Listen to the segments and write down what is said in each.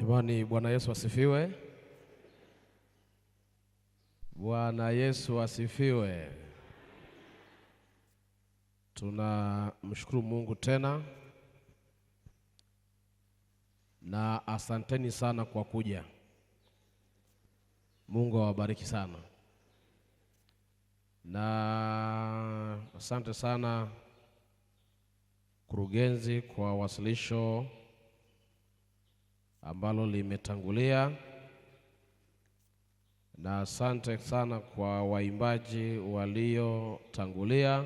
Jamani, Bwana Yesu asifiwe. Bwana Yesu asifiwe. Tunamshukuru Mungu tena na asanteni sana kwa kuja. Mungu awabariki sana. Na asante sana kurugenzi kwa wasilisho ambalo limetangulia, na asante sana kwa waimbaji waliotangulia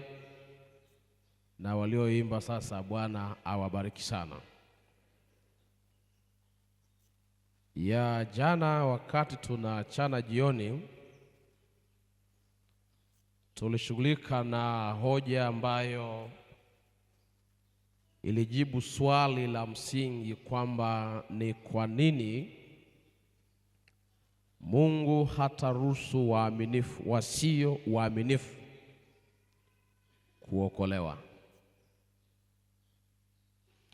na walioimba sasa. Bwana awabariki sana. Ya jana wakati tunachana jioni, tulishughulika na hoja ambayo ilijibu swali la msingi kwamba ni kwa nini Mungu hataruhusu wasio waaminifu kuokolewa.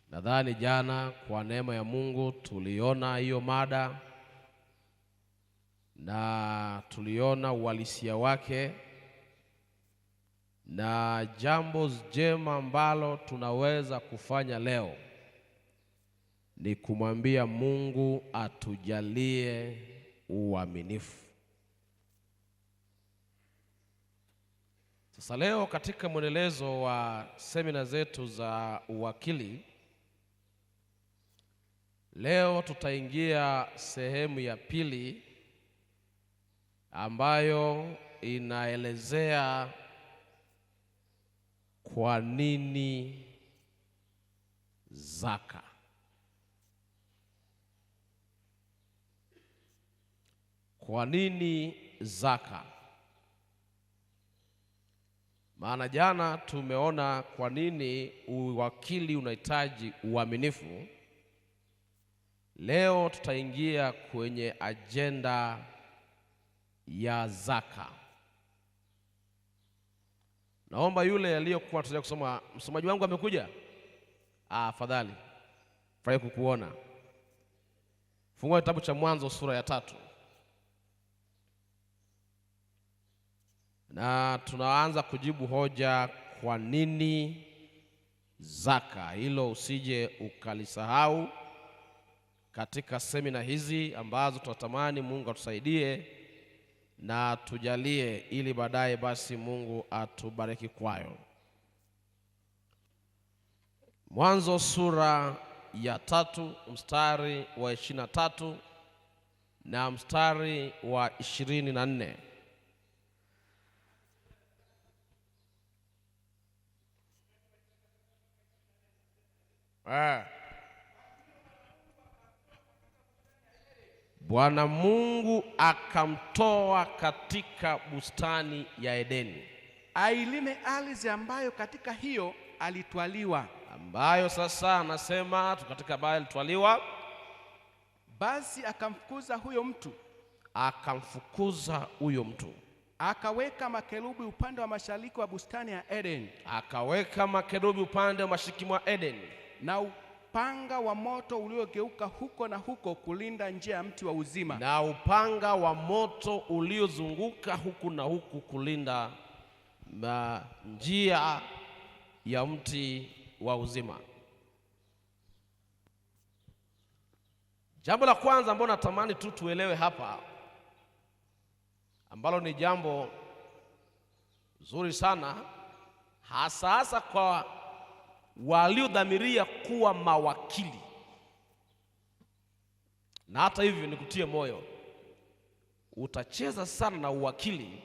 Nadhani jana kwa neema ya Mungu tuliona hiyo mada na tuliona uhalisia wake, na jambo jema ambalo tunaweza kufanya leo ni kumwambia Mungu atujalie uaminifu. Sasa leo katika mwendelezo wa semina zetu za uwakili, leo tutaingia sehemu ya pili ambayo inaelezea kwa nini zaka. Kwa nini zaka? Maana jana tumeona kwa nini uwakili unahitaji uaminifu. Leo tutaingia kwenye ajenda ya zaka. Naomba yule aliyokuwa tunataka kusoma, msomaji wangu amekuja? Afadhali. Furahi kukuona. Fungua kitabu cha Mwanzo sura ya 3. Na tunaanza kujibu hoja kwa nini zaka. Hilo usije ukalisahau katika semina hizi ambazo tunatamani Mungu atusaidie na tujalie, ili baadaye basi Mungu atubariki kwayo. Mwanzo sura ya 3 mstari wa 23 na mstari wa 24. Bwana Mungu akamtoa katika bustani ya Edeni, ailime ardhi ambayo katika hiyo alitwaliwa. Ambayo sasa anasema katika ambayo alitwaliwa. Basi akamfukuza huyo mtu, akaweka makerubi upande wa mashariki wa bustani ya Edeni, na upanga wa moto uliogeuka huko na huko kulinda njia ya mti wa uzima. Na upanga wa moto uliozunguka huku na huku kulinda njia ya mti wa uzima. Jambo la kwanza ambalo natamani tuelewe hapa, ambalo ni jambo zuri sana hasa kwa waliodhamiria kuwa mawakili. Na hata hivyo nikutie moyo, utacheza sana na uwakili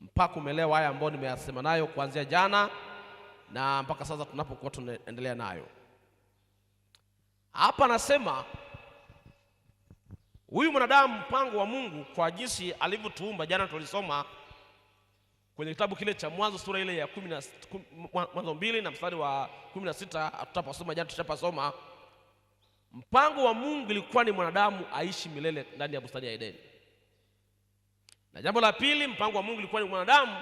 mpaka umelewa haya ambayo nimeyasema nayo kuanzia jana na mpaka sasa tunapokuwa tunaendelea nayo. Hapa nasema huyu mwanadamu, mpango wa Mungu kwa jinsi alivyotuumba. Jana tulisoma kwenye kitabu kile cha Mwanzo sura ile ya Mwanzo 2 na mstari wa 16. Tutapasoma jana, tutapasoma mpango wa Mungu ilikuwa ni mwanadamu aishi milele ndani ya bustani ya Edeni. Na jambo la pili, mpango wa Mungu ilikuwa ni mwanadamu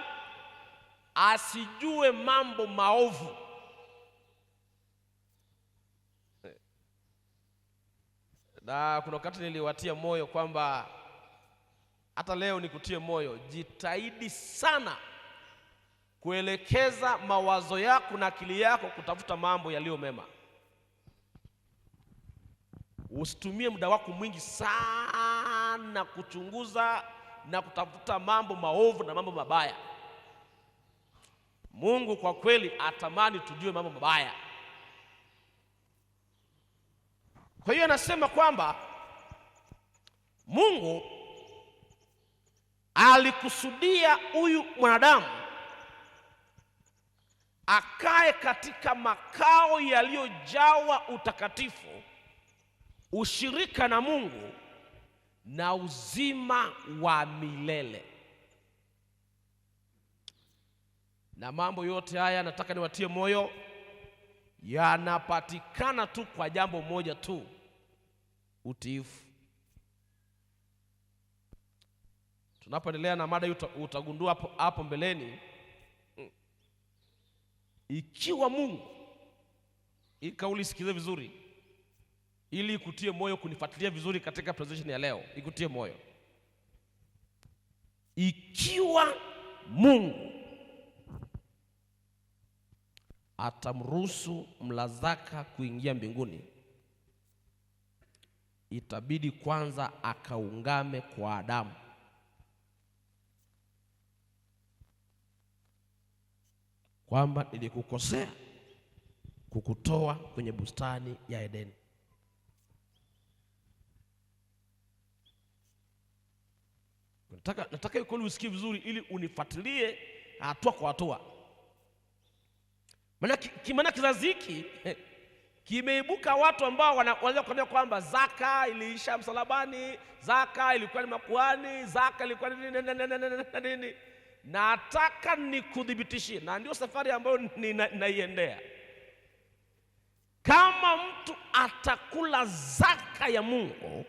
asijue mambo maovu. Na kuna wakati niliwatia moyo kwamba hata leo nikutie moyo, jitahidi sana kuelekeza mawazo yako na akili yako kutafuta mambo yaliyo mema. Usitumie muda wako mwingi sana kuchunguza na kutafuta mambo maovu na mambo mabaya. Mungu kwa kweli atamani tujue mambo mabaya. Kwa hiyo anasema kwamba Mungu alikusudia huyu mwanadamu akae katika makao yaliyojawa utakatifu, ushirika na Mungu na uzima wa milele. Na mambo yote haya nataka niwatie moyo, yanapatikana tu kwa jambo moja tu, utiifu. Tunapoendelea na mada utagundua hapo mbeleni, ikiwa Mungu, hii kauli sikize vizuri ili ikutie moyo kunifuatilia vizuri katika presentation ya leo, ikutie moyo. Ikiwa Mungu atamruhusu mlazaka kuingia mbinguni, itabidi kwanza akaungame kwa Adamu. Kwamba nilikukosea kukutoa kwenye bustani ya Edeni. Nataka ikoli usikie vizuri ili unifuatilie hatua kwa hatua. Maana kizazi hiki kimeibuka watu ambao wanaweza kuambia kwamba zaka iliisha msalabani, zaka ilikuwa ni makuhani, zaka ilikuwa nini. Nataka nikudhibitishie, na ndio safari ambayo naiendea. Kama mtu atakula zaka ya Mungu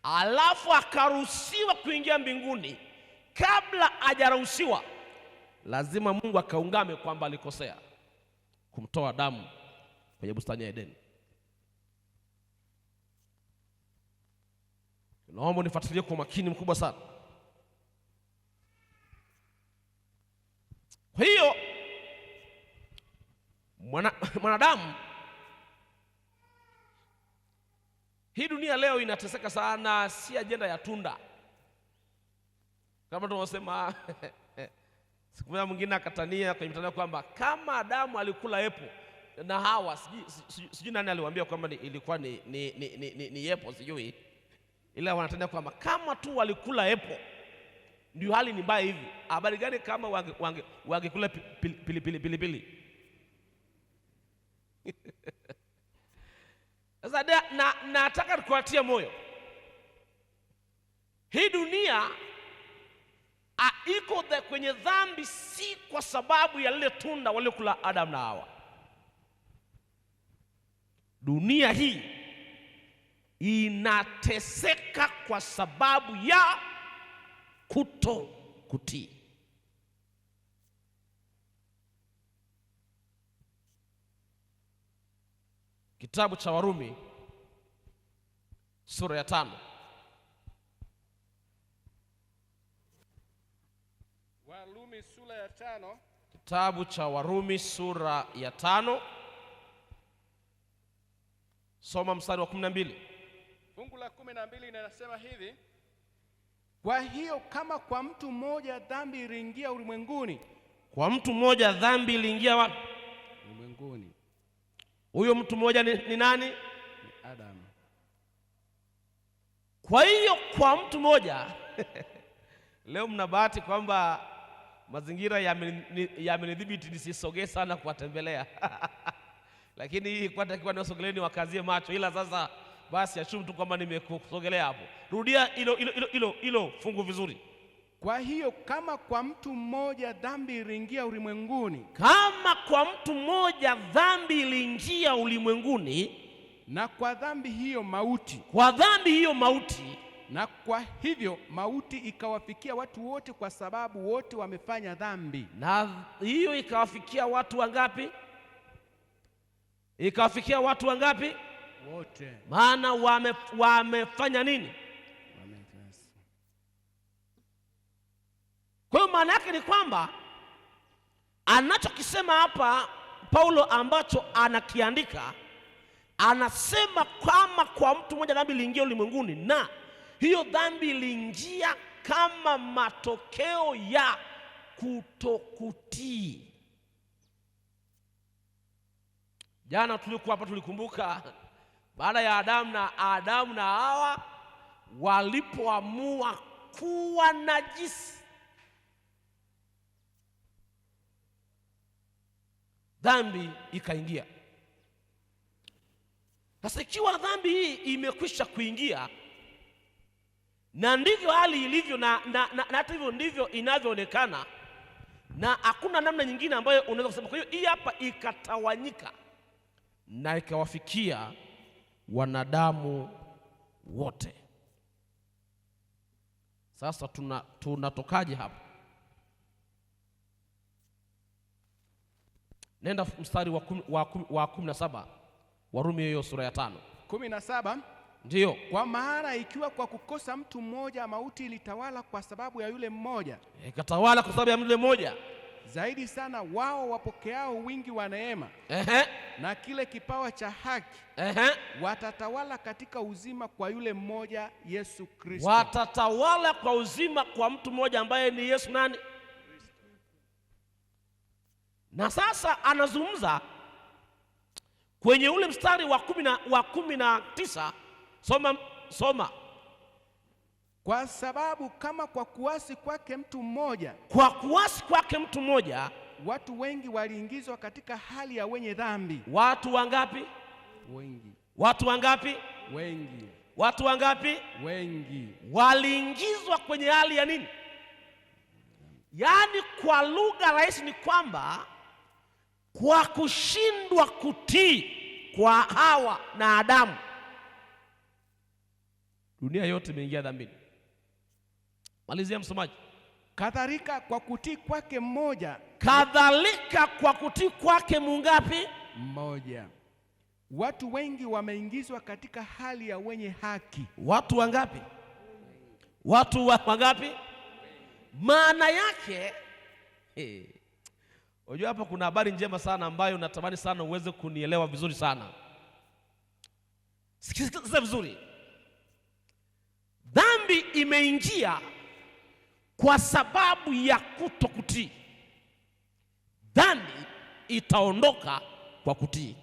alafu akaruhusiwa kuingia mbinguni, kabla hajaruhusiwa lazima Mungu akaungame kwamba alikosea kumtoa Adamu kwenye bustani ya Edeni. Naomba nifuatilie kwa makini mkubwa sana. Kwa hiyo mwanadamu, hii dunia leo inateseka sana, si ajenda ya tunda. Kama tunasema siku moja mwingine akatania kwenye mtandao kwamba kama Adamu alikula epo na Hawa, sijui nani aliwaambia kwamba ilikuwa ni epo, sijui, ila wanatania kwamba kama tu walikula epo ndio hali ni mbaya hivi. Habari gani kama wangekula pilipili? Sasa nataka kukuatia moyo, hii dunia iko kwenye dhambi si kwa sababu ya lile tunda waliokula Adam na Hawa. Dunia hii inateseka kwa sababu ya kuto kutii. Kitabu cha Warumi sura ya 5. Warumi sura ya 5. Kitabu cha Warumi sura ya 5. Soma mstari wa 12. Fungu la 12 linasema hivi: kwa hiyo kama kwa mtu mmoja dhambi iliingia ulimwenguni. Kwa mtu mmoja dhambi iliingia wapi? Ulimwenguni. Huyo mtu mmoja ni nani? Ni Adamu. Kwa hiyo kwa mtu mmoja leo mna bahati kwamba mazingira yamenidhibiti nisisogee sana kuwatembelea lakini hii kwa takiwa niwasogeleni wakazie macho, ila sasa basi ashumu tu kwamba nimekusogelea hapo. Rudia hilo fungu vizuri. Kwa hiyo kama kwa mtu mmoja dhambi iliingia ulimwenguni. Kama kwa mtu mmoja dhambi iliingia ulimwenguni, na kwa dhambi hiyo mauti. Kwa dhambi hiyo mauti. Na kwa hivyo mauti ikawafikia watu wote kwa sababu wote wamefanya dhambi. Na hiyo ikawafikia watu wangapi? Ikawafikia watu wangapi? wote. Maana wamefanya nini? Kwa hiyo maana yake ni kwamba anachokisema hapa Paulo ambacho anakiandika, anasema kama kwa mtu mmoja dhambi iliingia ulimwenguni, na hiyo dhambi iliingia kama matokeo ya kutokutii. Jana tulikuwa hapa tulikumbuka baada ya Adamu na Hawa walipoamua kuwa najisi, dhambi ikaingia. Sasa ikiwa dhambi hii imekwisha kuingia, na ndivyo hali ilivyo, na hata hivyo ndivyo inavyoonekana, na hakuna namna nyingine ambayo unaweza kusema. Kwa hiyo hii hapa ikatawanyika na ikawafikia wanadamu wote. Sasa tunatokaje hapa? Nenda mstari wa 17 Warumi hiyo sura ya 5. 17. Ndiyo. Kwa maana ikiwa kwa kukosa mtu mmoja mauti ilitawala kwa sababu ya yule mmoja, ikatawala kwa sababu ya yule mmoja, zaidi sana wao wapokeao wingi wa neema na kile kipawa cha haki watatawala katika uzima kwa yule mmoja Yesu Kristo. Watatawala kwa uzima kwa mtu mmoja ambaye ni Yesu nani? Na sasa anazungumza kwenye ule mstari wa 19. Soma. Kwa sababu kama kwa kuasi kwake mtu mmoja, watu wengi waliingizwa katika hali ya wenye dhambi. Watu wangapi? Wengi. Watu wangapi? Wengi. Watu wangapi? Wengi. Waliingizwa kwenye hali ya nini? Yaani kwa lugha rahisi ni kwamba kwa kushindwa kutii kwa Hawa na Adamu, dunia yote imeingia dhambini. Malizia msomaji. Kadhalika kwa kutii kwake mmoja. Kadhalika kwa kutii kwake mungapi? Mmoja. Watu wengi wameingizwa katika hali ya wenye haki. Watu wangapi? Watu wangapi? Maana yake unajua hapa kuna habari njema sana ambayo natamani sana uweze kunielewa vizuri sana. Sikiliza vizuri. Dhambi imeingia kwa sababu ya kutokutii. Dhambi itaondoka kwa kutii.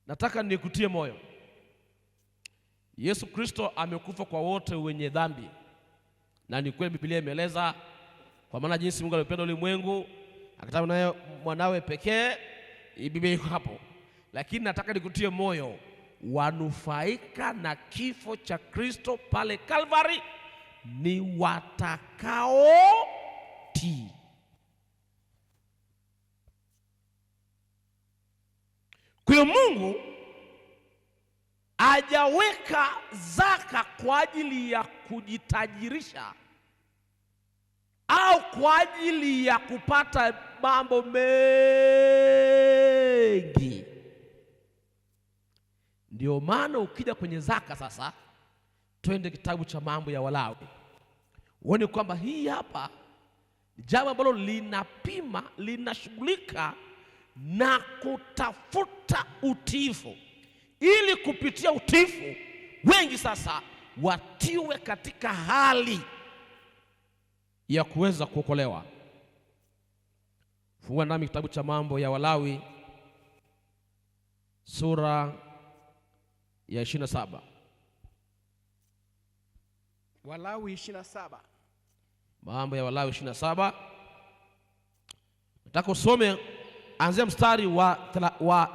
Nataka nikutie moyo. Yesu Kristo amekufa kwa wote wenye dhambi. Na ni kweli Biblia imeeleza, kwa maana jinsi Mungu alipenda ulimwengu akatoa naye mwanawe pekee. Biblia iko hapo. Lakini nataka nikutie moyo, wanufaika na kifo cha Kristo pale Kalvari ni watakaotii. Kwa hiyo Mungu hajaweka zaka kwa ajili ya kujitajirisha au kwa ajili ya kupata mambo mengi. Ndio maana ukija kwenye zaka sasa, twende kitabu cha Mambo ya Walawi, uone kwamba hii hapa ni jambo ambalo linapima, linashughulika na kutafuta utiifu, ili kupitia utiifu wengi sasa watiwe katika hali ya kuweza kuokolewa. Fungua nami kitabu cha Mambo ya Walawi sura ya 27. Walawi 27. Mambo ya Walawi 27. Nataka usome anzia mstari wa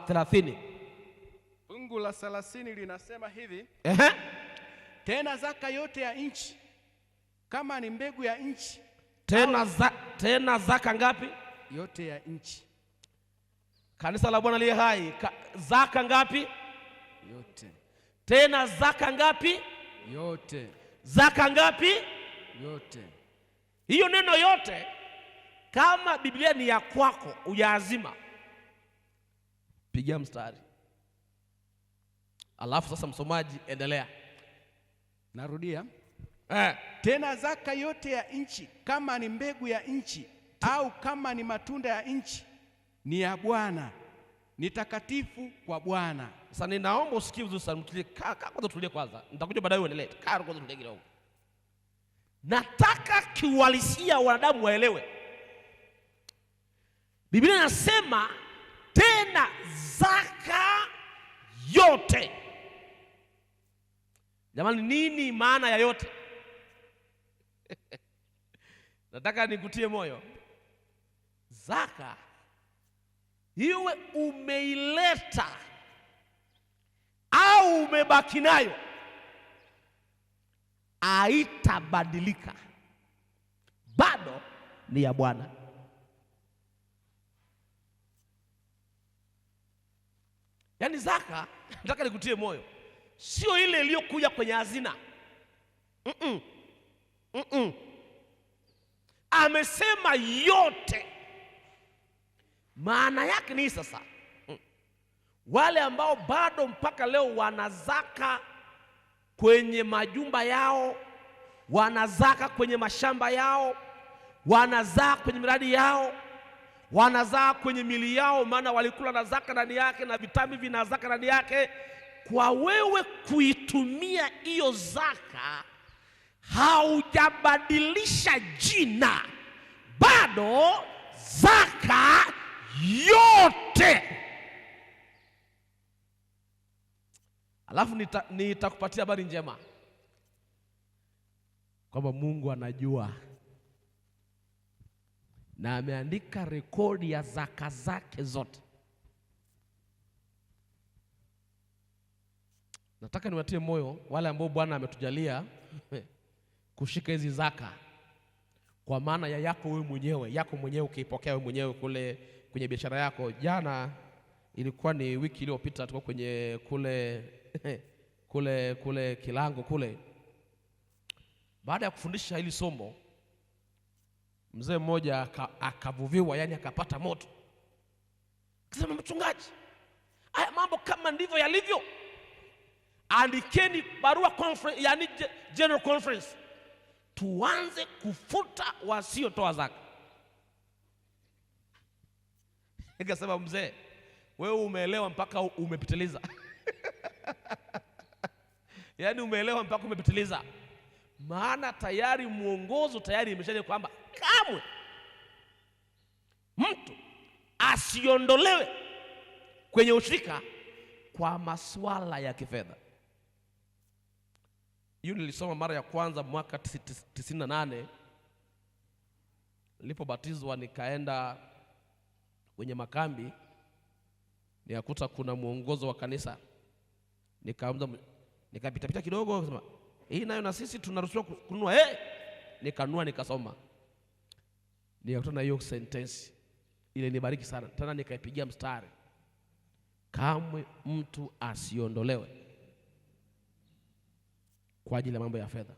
30. Fungu la 30 linasema hivi. Tena zaka yote ya nchi kama ni mbegu ya nchi. Tena zaka ngapi? Yote ya nchi. Kanisa la Bwana aliye hai, zaka ngapi? Yote. Tena zaka ngapi? Yote. Zaka ngapi? Yote. Hiyo neno yote Kama Biblia ni ya kwako ujaazima, pigia mstari. Alafu sasa msomaji endelea. Narudia. Tena zaka yote ya nchi, kama ni mbegu ya nchi au kama ni matunda ya nchi, ni ya Bwana, ni takatifu kwa Bwana. Sasa ninaomba usikie vizuri sana, mtulie. Kwanza tulie kwanza. Nitakuja baadaye uendelee. Kwanza tulie kidogo. Nataka kiuhalisia wanadamu waelewe. Biblia inasema tena zaka yote. Jamani, nini maana ya yote? Nataka nikutie moyo. Zaka iwe umeileta au umebaki nayo, haitabadilika, bado ni ya Bwana. Yaani zaka, nataka nikutie moyo, sio ile iliyokuja kwenye hazina. Amesema yote. Maana yake ni sasa, wale ambao bado mpaka leo wanazaka kwenye majumba yao, wanazaka kwenye mashamba yao, wanazaka kwenye miradi yao, wanazaka kwenye mili yao, maana walikula na zaka ndani yake na vitambi vina zaka ndani yake. Kwa wewe kuitumia hiyo zaka, haujabadilisha jina, bado zaka yote. Alafu nitakupatia habari njema kwamba Mungu anajua na ameandika rekodi ya zaka zake zote. Nataka niwatie moyo wale ambao Bwana ametujalia kushika hizi zaka kwa maana ya yako wewe mwenyewe, yako mwenyewe ukiipokea wewe mwenyewe kule kwenye biashara yako. Jana ilikuwa ni wiki iliyopita, tulikuwa kwenye kule Kilango kule. Baada ya kufundisha hili somo, mzee mmoja akavuviwa, yani akapata moto. Akasema, mchungaji, haya mambo kama ndivyo yalivyo, andikeni barua conference, yani general conference, tuanze kufuta wasiotoa zaka. Nikasema, mzee, wewe umeelewa mpaka umepitiliza. Yaani umeelewa mpaka umepitiliza. Maana tayari mwongozo tayari imeshaje kwamba kamwe mtu asiondolewe kwenye ushirika kwa masuala ya kifedha. Hiyo nilisoma mara ya kwanza mwaka 98. Nilipobatizwa nikaenda kwenye makambi, nikakuta kuna mwongozo wa kanisa. Nikapita kidogo, akasema, hii nayo na sisi tunaruhusiwa kununua. Nikanunua, nikasoma. Nikakutana na hiyo sentence ile, nibariki sana. Tena nikaipigia mstari, kamwe mtu asiondolewe kwa ajili ya mambo ya fedha.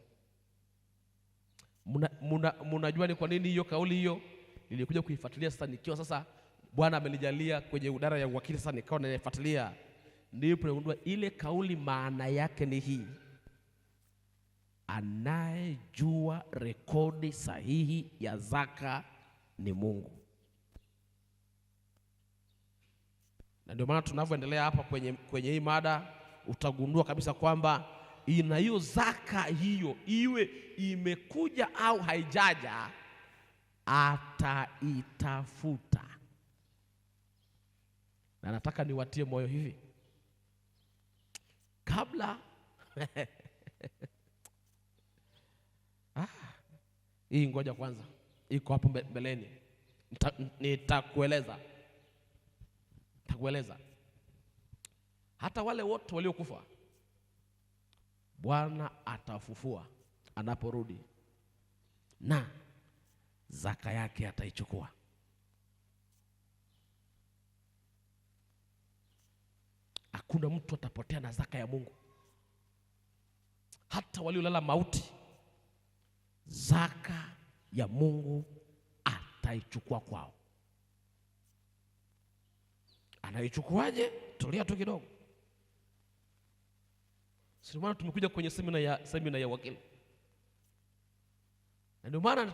Mnajua ni kwa nini hiyo kauli hiyo nilikuja kuifuatilia sasa, nikiwa sasa Bwana amenijalia kwenye idara ya uwakili, sasa nikawa naifuatilia. Ndipo nagundua ile kauli maana yake ni hii: anayejua rekodi sahihi ya zaka ni Mungu. Na ndio maana tunavyoendelea hapa kwenye hii mada, utagundua kabisa kwamba ina hiyo zaka hiyo, iwe imekuja au haijaja, ataitafuta. Na nataka niwatie moyo hivi, kabla hii ngoja kwanza, iko hapo mbeleni, nitakueleza. Hata wale wote waliokufa Bwana atafufua anaporudi, na zaka yake ataichukua. Hakuna mtu atapotea na zaka ya Mungu. Hata waliolala mauti, zaka ya Mungu ataichukua kwao. Anaichukuaje? Tulia tu kidogo. Sio maana tumekuja kwenye semina ya wakili. Na ndio maana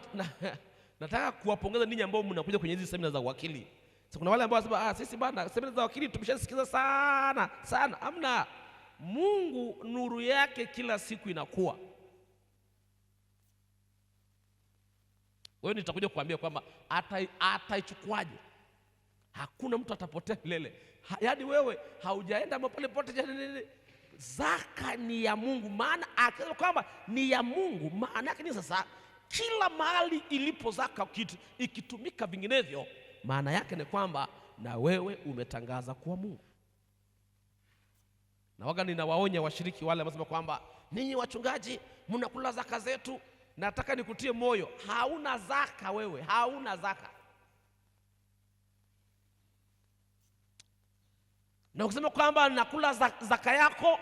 nataka kuwapongeza ninyi ambao mnakuja kwenye hizi semina za wakili. Sasa kuna wale ambao wanasema sisi bana semina za wakili tumeshasikiza sana sana. Amna, Mungu nuru yake kila siku inakuwa. Wewe nitakuja kuambia kwamba ataichukuaje. Hakuna mtu atapotea milele. Yaani wewe haujaenda pale pote. Zaka ni ya Mungu. Maana akisema kwamba ni ya Mungu, maana yake ni sasa kila mahali ilipo zaka ikitumika vinginevyo, maana yake ni kwamba na wewe umetangaza kuwa Mungu. Na waga ninawaonya washiriki wale wanasema kwamba ninyi wachungaji mnakula zaka zetu. Nataka nikutie moyo, hauna zaka wewe, hauna zaka. Na ukisema kwamba nakula zaka yako,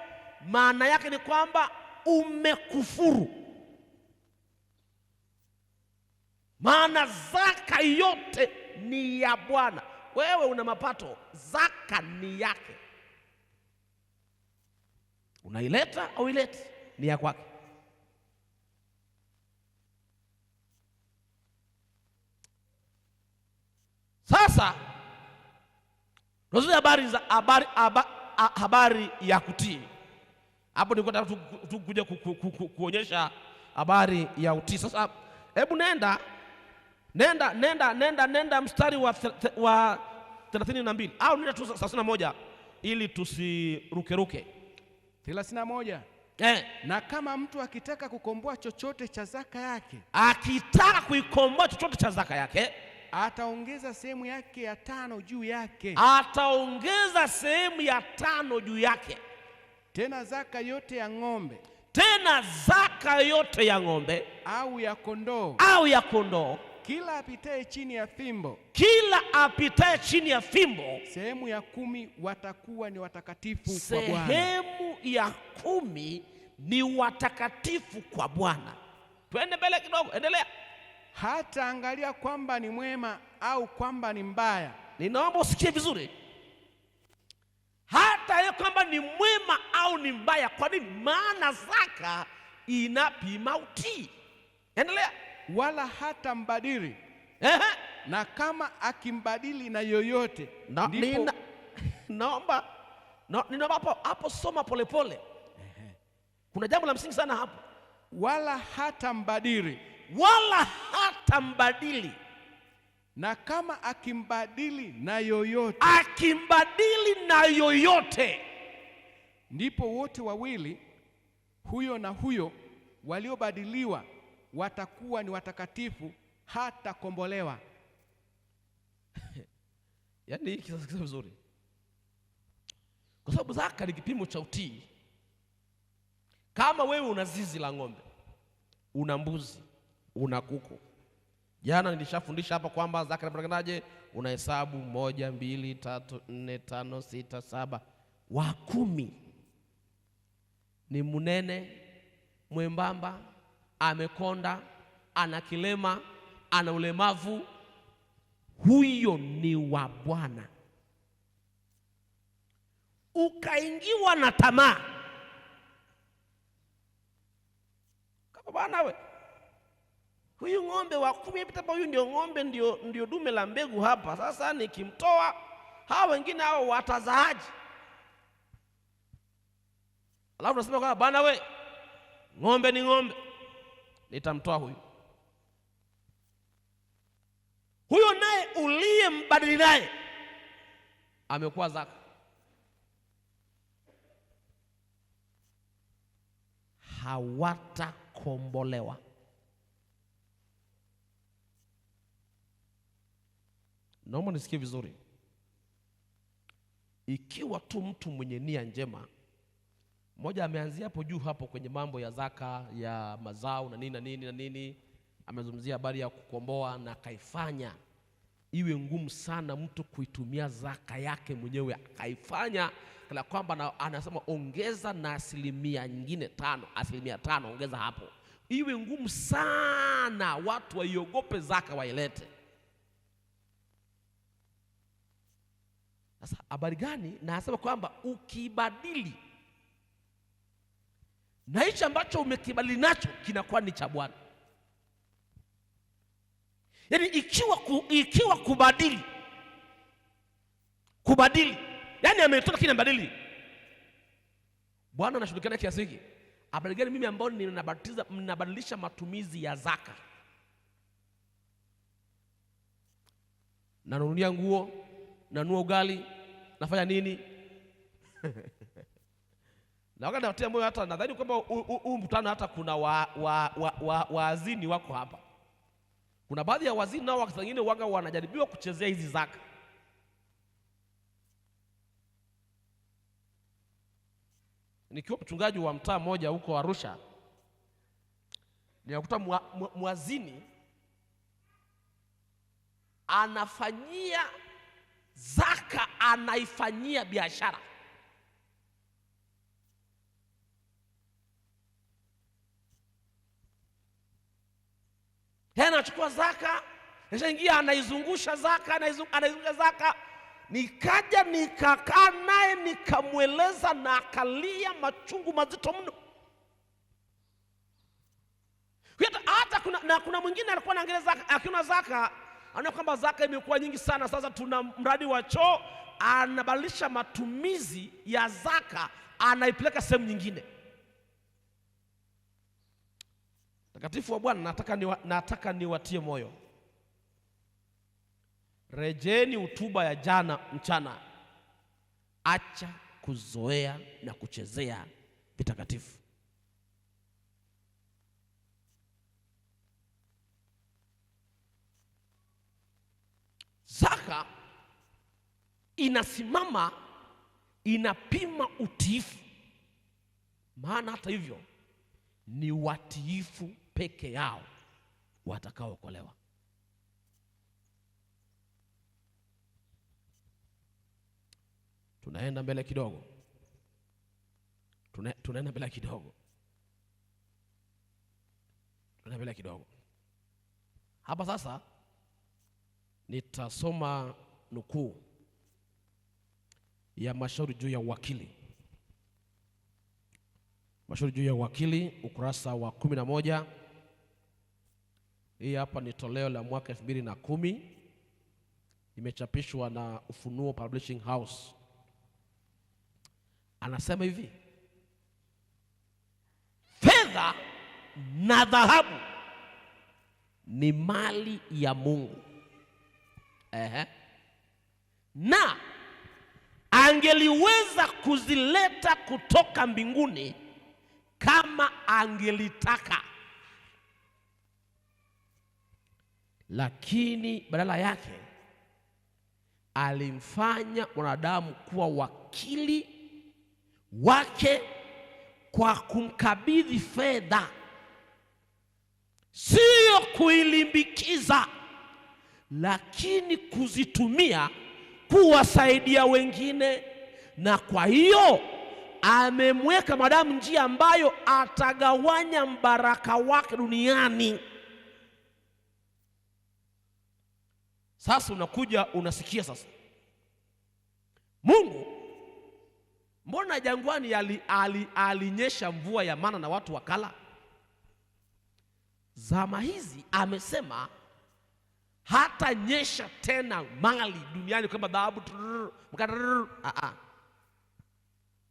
maana yake ni kwamba umekufuru. Maana zaka yote ni ya Bwana. Wewe una mapato, zaka ni yake. Unaileta au ileti, ni ya kwake. Sasa tunazungumzia habari ya kutii. Hapo niko nataka kuja kuonyesha habari ya utii. Sasa hebu nenda mstari wa 32 au nenda tu 31 ili tusirukeruke. 31. Na kama mtu akitaka kukomboa chochote cha zaka yake, akitaka kuikomboa chochote cha zaka yake, ataongeza sehemu yake ya 5 juu yake. Ataongeza sehemu ya 5 juu yake. Tena zaka yote ya ng'ombe, tena zaka yote ya ng'ombe au ya kondoo, kila apitaye chini ya fimbo, sehemu ya 10 watakuwa ni watakatifu kwa Bwana. Sehemu ya 10 ni watakatifu kwa Bwana. Twende mbele kidogo, endelea. Hata angalia kwamba ni mwema au kwamba ni mbaya. Ninaomba usikie vizuri. Hata yeye kwamba ni mwema au ni mbaya. Kwa nini? Maana zaka inapima utii. Endelea. Wala hata mbadili. Na kama akimbadili na yoyote, ndipo naomba hapo soma polepole. Kuna jambo la msingi sana hapo. Wala hata mbadili. Na kama akimbadili na yoyote, ndipo wote wawili, huyo na huyo waliobadiliwa, watakuwa ni watakatifu hata kombolewa. Yaani hiki sasa vizuri. Kwa sababu zaka ni kipimo cha utii. Kama wewe una zizi la ng'ombe, una mbuzi, una kuku. Jana nilishafundisha hapa kwamba zaka inapatikanaje. Unahesabu 1, 2, 3, 4, 5, 6, 7. Wa 10 ni munene, mwembamba, amekonda, ana kilema, ana ulemavu. Huyo ni wa Bwana. Ukaingiwa na tamaa, kama bwana we, huyu ng'ombe wa 10 pita, huyu ndio ng'ombe ndio dume la mbegu hapa. Sasa nikimtoa hawa wengine hao watazaaje? Alafu tunasema kwamba bwana we, ng'ombe ni ng'ombe, nitamtoa huyu. Huyo naye uliyembadili naye amekuwa zaka. Hawatakombolewa. Naomba nisikie vizuri. Ikiwa tu mtu mwenye nia njema, mmoja ameanzia hapo juu hapo kwenye mambo ya zaka ya mazao na nini, amezungumzia habari ya kukomboa na kaifanya iwe ngumu sana mtu kuitumia zaka yake mwenyewe, akaifanya kana kwamba anasema ongeza na asilimia nyingine 5, asilimia 5 ongeza hapo. Iwe ngumu sana watu waiogope zaka wailete. Sasa habari gani? Na anasema kwamba ukibadili na hicho ambacho umekibadili nacho kinakuwa ni cha Bwana. Yaani ikiwa kubadili, yaani ametoka kile mbadili, Bwana anashughulikia kiasi hiki. Habari gani mimi ambao mnabadilisha matumizi ya zaka, nanunulia nguo, nanunua ugali, nafanya nini? Na wakati natia moyo, hata nadhani kwamba huu mkutano hata kuna waazini wako hapa. Kuna baadhi ya wazini nao wakati wengine waga wanajaribiwa kuchezea hizi zaka. Nikiwa mchungaji wa mtaa mmoja huko Arusha, nikakuta mwazini anafanyia zaka, anaifanyia biashara. Anachukua zaka, anashaingia, anaizungusha zaka, anaizungusha zaka. Nikaja nikakaa naye nikamweleza, na akalia machungu mazito mno. Hata kuna mwingine alikuwa anaangalia zaka, akiona zaka anaona kwamba zaka imekuwa nyingi sana, sasa tuna mradi wa choo, anabadilisha matumizi ya zaka, anaipeleka sehemu nyingine. Takatifu wa Bwana, nataka niwatie moyo. Rejeni hotuba ya jana mchana. Acha kuzoea na kuchezea vitakatifu. Zaka inasimama, inapima utiifu. Maana hata hivyo ni watiifu peke yao watakaookolewa. Tunaenda mbele kidogo. Tunaenda mbele kidogo. Hapa sasa nitasoma nukuu ya mashauri juu ya uwakili. Mashauri juu ya uwakili, ukurasa wa 11. Hii hapa ni toleo la mwaka 2010. Imechapishwa na Ufunuo Publishing House. Anasema hivi: fedha na dhahabu ni mali ya Mungu. Na angeliweza kuzileta kutoka mbinguni kama angelitaka, lakini badala yake alimfanya mwanadamu kuwa wakili wake kwa kumkabidhi fedha, sio kuilimbikiza, lakini kuzitumia kuwasaidia wengine. Na kwa hiyo amemweka mwanadamu njia ambayo atagawanya mbaraka wake duniani. Sasa unakuja unasikia sasa, Mungu mbona jangwani alinyesha mvua ya mana na watu wakala? Zama hizi amesema hata nyesha tena mali duniani kama dhahabu,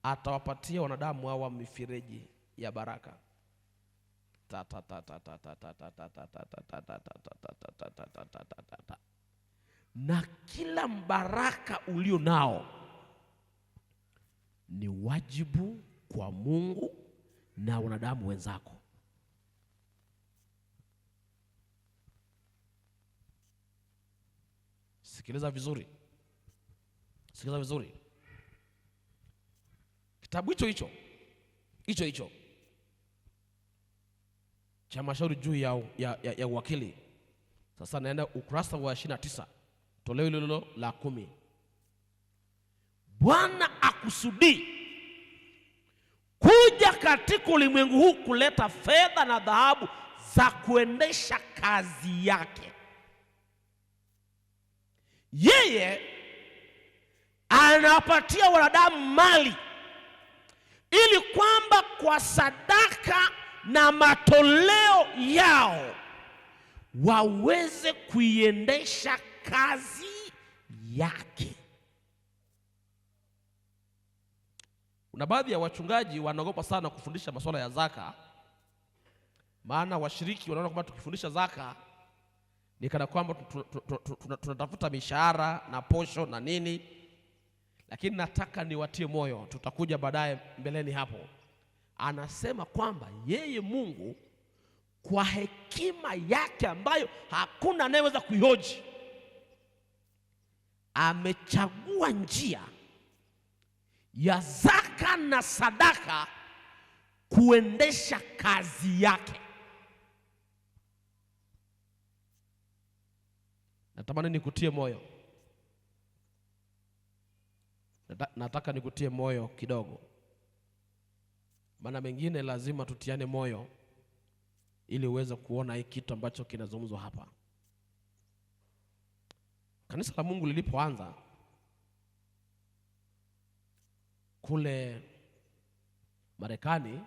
atawapatia wanadamu hawa mifereji ya baraka. Na kila mbaraka ulio nao ni wajibu kwa Mungu na wanadamu wenzako. Sikiliza vizuri. Kitabu hicho cha mashauri juu ya uwakili. Sasa naenda ukurasa wa 29, toleo hilo la 10. Bwana akusudi kuja katika ulimwengu huu kuleta fedha na dhahabu za kuendesha kazi yake. Yeye anawapatia wanadamu mali ili kwamba kwa sadaka na matoleo yao waweze kuiendesha kazi yake. Kuna baadhi ya wachungaji wanaogopa sana kufundisha masuala ya zaka, maana washiriki wanaona kwamba tukifundisha zaka ni kana kwamba tunatafuta mishahara na posho na nini. Lakini nataka niwatie moyo, tutakuja baadaye mbeleni hapo. Anasema kwamba yeye Mungu kwa hekima yake ambayo hakuna anayeweza kuihoji, amechagua njia ya zaka na sadaka kuendesha kazi yake. Natamani nikutie moyo. Nataka nikutie moyo kidogo, maana mengine lazima tutiane moyo ili uweze kuona hii kitu ambacho kinazungumzwa hapa. Kanisa la Mungu lilipoanza kule Marekani,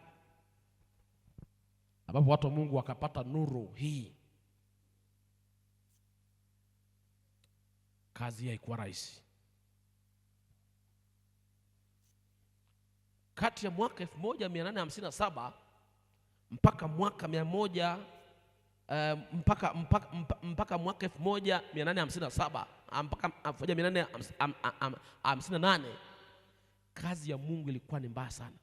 ambapo watu wa Mungu wakapata nuru hii, kazi haikuwa rahisi. Kati ya mwaka 1857 mpaka mwaka 100 mpaka mwaka 1857 mpaka 1858 kazi ya Mungu ilikuwa ni mbaya sana.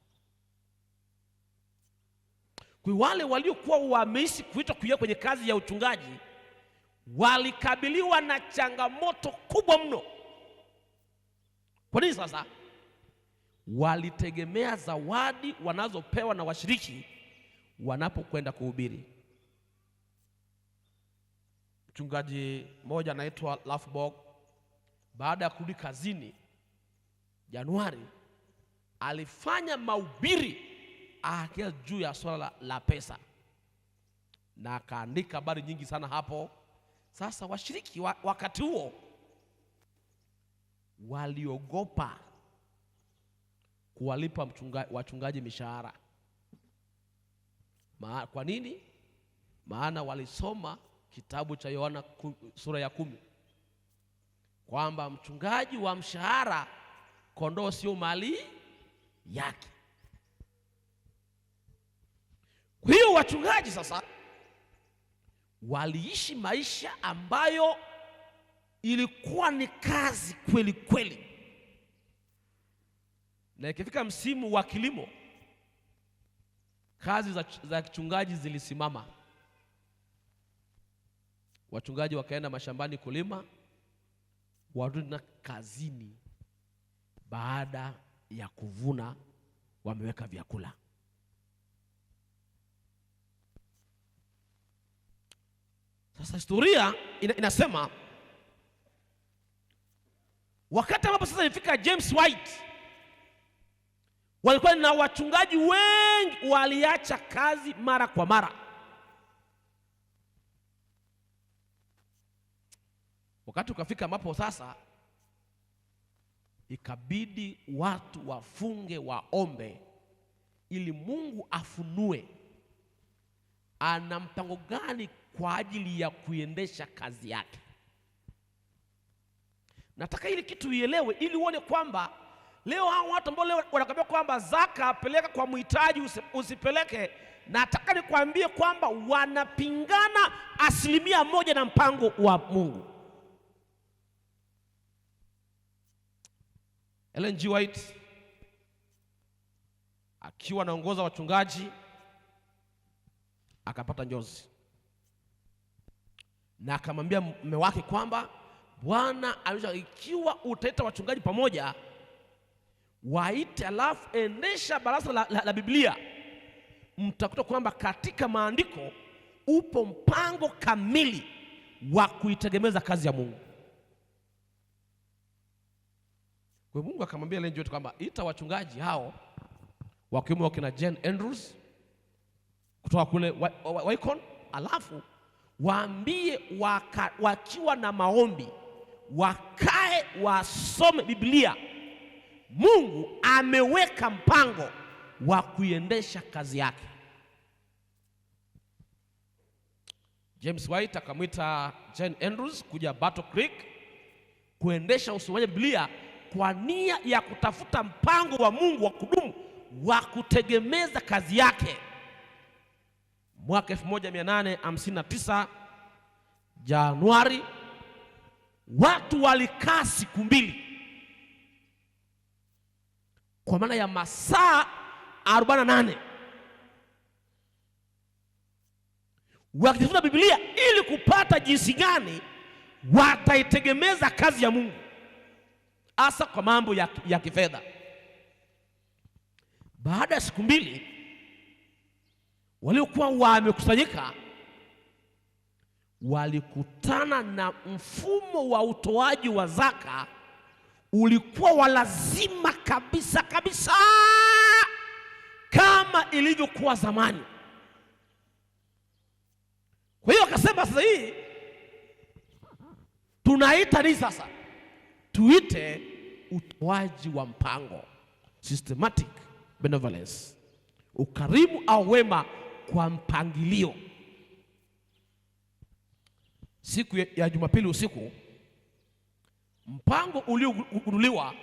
Kwa wale waliokuwa wameishi kuitwa kuingia kwenye kazi ya uchungaji walikabiliwa na changamoto kubwa mno. Kwa nini sasa? Walitegemea zawadi wanazopewa na washiriki wanapokwenda kuhubiri. Mchungaji mmoja anaitwa Lafborg, baada ya kurudi kazini Januari, alifanya mahubiri akiwa juu ya swala la pesa, na akaandika habari nyingi sana hapo. Sasa washiriki wakati huo waliogopa kuwalipa wachungaji mishahara. Kwa nini? Maana walisoma kitabu cha Yohana sura ya 10 kwamba mchungaji wa mshahara, kondoo sio mali yake. Kwa hiyo wachungaji sasa waliishi maisha ambayo ilikuwa ni kazi kweli kweli, na ikifika msimu wa kilimo kazi za kichungaji zilisimama. Wachungaji wakaenda mashambani kulima, warudi na kazini baada ya kuvuna wameweka vyakula. Sasa historia inasema wakati ambapo sasa ilifika James White, walikuwa na wachungaji wengi waliacha kazi mara kwa mara. Wakati ukafika ambapo sasa ikabidi watu wafunge, waombe ili Mungu afunue ana mpango gani kwa ajili ya kuendesha kazi yake. Nataka ili kitu ielewe, ili uone kwamba leo hao watu ambao leo wanakuambia kwamba zaka peleka kwa mhitaji usipeleke, nataka nikwambie kwamba wanapingana 100% na mpango wa Mungu. Ellen G. White akiwa anaongoza wachungaji akapata njozi, na akamwambia mume wake kwamba Bwana alisha, ikiwa utaita wachungaji pamoja waite, alafu endesha baraza la Biblia, mtakuta kwamba katika maandiko upo mpango kamili wa kuitegemeza kazi ya Mungu. Kwa Mungu akamwambia Ellen G. White kwamba ita wachungaji hao wakiwemo wakina Jane Andrews kutoka kule Wycombe, alafu waambie wakiwa na maombi wakae wasome Biblia Mungu ameweka mpango wa kuiendesha kazi yake. James White akamwita John Andrews kuja Battle Creek kuendesha usomaji wa Biblia kwa nia ya kutafuta mpango wa Mungu wa kudumu wa kutegemeza kazi yake. Mwaka 1859 Januari, watu walikaa siku 2 kwa maana ya masaa 48 wakijifunza Biblia ili kupata jinsi gani wataitegemeza kazi ya Mungu, hasa kwa mambo ya kifedha. Baada ya siku 2 waliokuwa wamekusanyika walikutana na mfumo wa utoaji wa zaka ulikuwa wa lazima kabisa kabisa kama ilivyokuwa zamani. Kwa hiyo akasema, sasa hii tunaita nini sasa? Tuite utoaji wa mpango, systematic benevolence, ukarimu au wema kwa mpangilio. Siku ya Jumapili usiku, mpango uliogunduliwa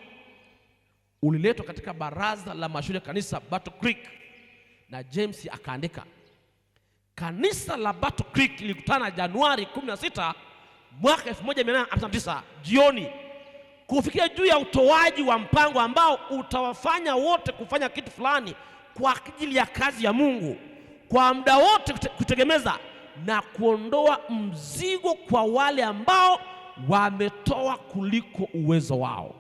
uliletwa katika baraza la mashauri ya kanisa Battle Creek, na James akaandika. Kanisa la Battle Creek lilikutana Januari 16 mwaka 1859 jioni kufikia juu ya utoaji wa mpango ambao utawafanya wote kufanya kitu fulani kwa ajili ya kazi ya Mungu kwa muda wote, kutegemeza na kuondoa mzigo kwa wale ambao wametoa kuliko uwezo wao.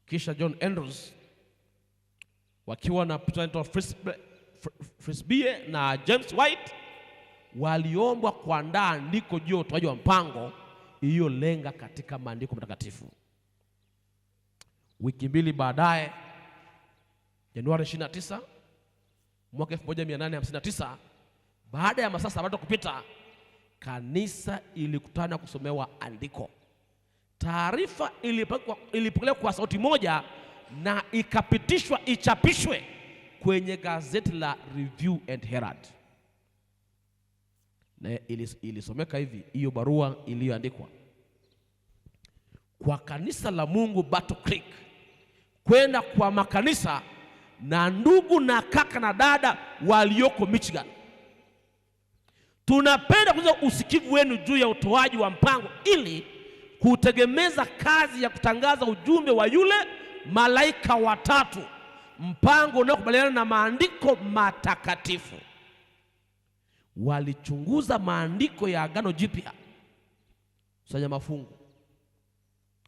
Kisha John Andrews wakiwa na Peter Frisbee na James White waliombwa kuandaa andiko juu ya utoaji wa mpango iliyolenga katika maandiko matakatifu. Wiki 2 baadaye, Januari 29 mwaka 1859, baada ya masaa 7 kupita, kanisa ilikutana kusomewa andiko. Taarifa ilipokelewa kwa sauti moja na ikapitishwa ichapishwe kwenye gazeti la Review and Herald. Na ilisomeka hivi, hiyo barua iliyoandikwa: kwa kanisa la Mungu Battle Creek, kwenda kwa makanisa na ndugu na kaka na dada walioko Michigan, tunapenda kuuliza usikivu wenu juu ya utoaji wa mpango ili kutegemeza kazi ya kutangaza ujumbe wa yule malaika watatu, mpango unaokubaliana na maandiko matakatifu. Walichunguza maandiko ya Agano Jipya, kusanya mafungu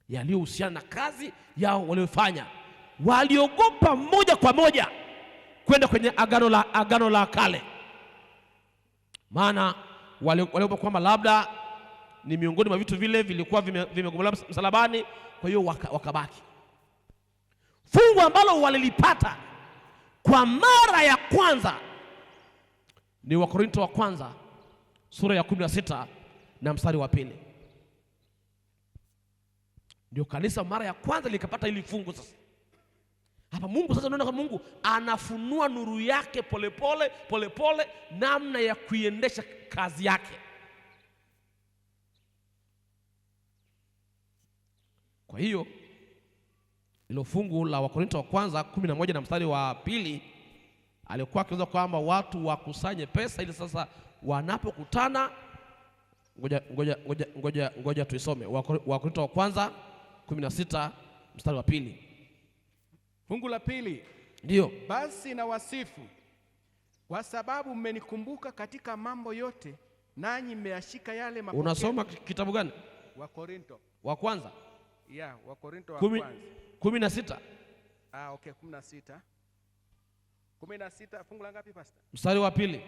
yaliyohusiana na kazi yao waliofanya. Waliogopa moja kwa moja kwenda kwenye agano la kale, maana waliogopa kwamba labda ni miongoni mwa vitu vile vilikuwa vimegomolewa msalabani, kwa hiyo wakabaki. Fungu ambalo walilipata kwa mara ya kwanza ni Wakorintho wa kwanza sura ya 16 na mstari wa 2. Ndio kanisa mara ya kwanza likapata hili fungu. Sasa hapa Mungu sasa unaona kama Mungu anafunua nuru yake polepole namna ya kuiendesha kazi yake. Kwa hiyo ilo fungu la Wakorintho wa kwanza 11 na mstari wa 2 alikuwa akieleza kwamba watu wakusanye pesa ili sasa wanapokutana, ngoja tuisome Wakorintho wa kwanza 16 mstari wa 2. Fungu la 2. Ndio. Basi na wasifu kwa sababu mmenikumbuka katika mambo yote, nanyi mmeyashika yale mapokeo. Unasoma kitabu gani? Wakorintho wa kwanza. Wakorintho wa kwanza 16. Okay, 16 fungu la ngapi pastor? Mstari wa 2.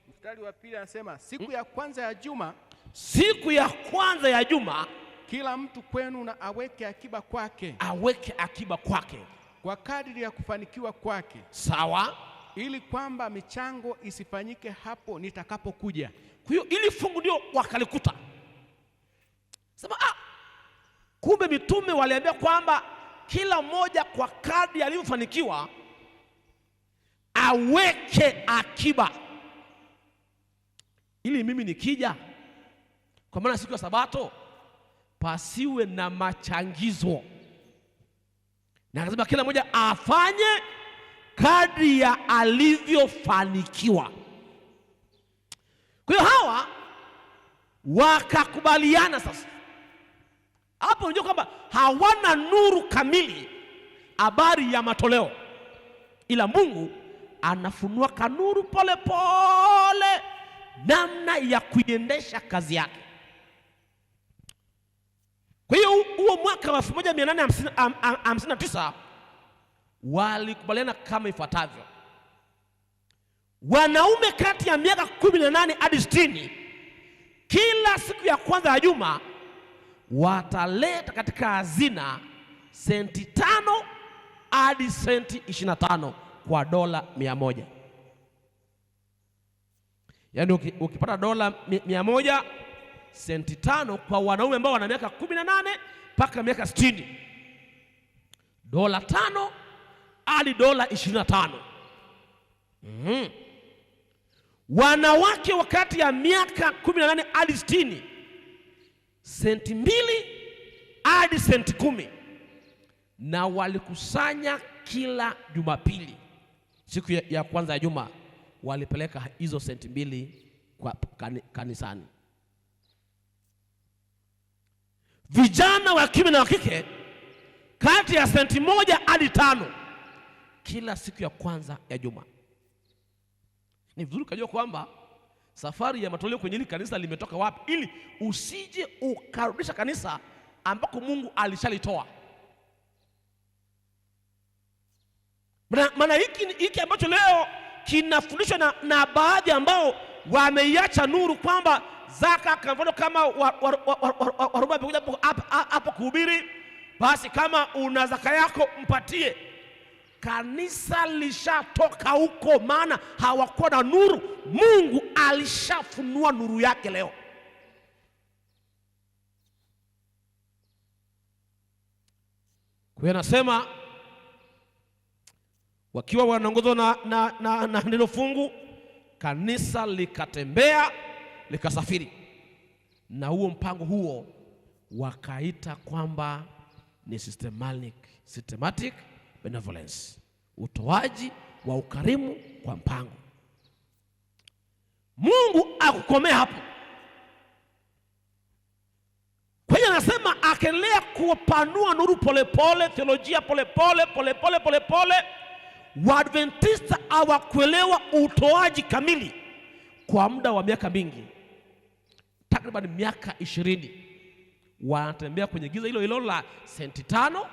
Mstari wa 2 anasema siku ya kwanza ya juma, siku ya kwanza ya juma, kila mtu kwenu na aweke akiba kwake, kwa kadiri ya kufanikiwa kwake. Sawa, ili kwamba michango isifanyike hapo nitakapokuja. Kwa hiyo ili fungu ndio wakalikuta. Sema Kumbe mitume waliambia kwamba kila mmoja kwa kadri alivyofanikiwa aweke akiba, ili mimi nikija, kwa maana siku ya Sabato pasiwe na machangizo. Na akasema kila mmoja afanye kadri ya alivyofanikiwa. Kwa hiyo hawa wakakubaliana sasa. Hapo unajua kwamba hawana nuru kamili habari ya matoleo, ila Mungu anafunua kanuru pole pole namna ya kuiendesha kazi yake. Kwa hiyo huo mwaka wa 1859 walikubaliana kama ifuatavyo: wanaume kati ya miaka 18 hadi 60 kila siku ya kwanza ya juma wataleta katika hazina senti 5 hadi senti 25 kwa dola 100. Yaani ukipata dola 100, senti 5 kwa wanaume ambao wana miaka 18 mpaka miaka 60, dola 5 hadi dola 25. Wanawake wakati ya miaka 18 hadi 60, senti 2 hadi senti 10, na walikusanya kila Jumapili, siku ya kwanza ya juma walipeleka hizo senti 2 kwa kanisani. Vijana wa kiume na wa kike kati ya senti 1 hadi 5 kila siku ya kwanza ya juma. Ni vizuri kujua kwamba safari ya matoleo kwenye hili kanisa limetoka wapi, ili usije ukarudisha kanisa ambako Mungu alishalitoa. Maana hiki ambacho leo kinafundishwa na baadhi ambao wameiacha nuru, kwamba zaka kwa mfano kama Warumi amekuja hapo kuhubiri, basi kama una zaka yako mpatie. Kanisa lishatoka huko, maana hawakuwa na nuru. Mungu alishafunua nuru yake leo. Kwa hiyo nasema wakiwa wanaongozwa na neno fungu, kanisa likatembea likasafiri, na huo mpango huo wakaita kwamba ni systematic benevolence, utoaji wa ukarimu kwa mpango. Mungu akukomea hapo. Kwa hiyo anasema akaendelea kupanua nuru polepole, theolojia polepole. Waadventista hawakuelewa utoaji kamili kwa muda wa miaka mingi, takriban miaka 20 wanatembea kwenye giza hilo la senti 5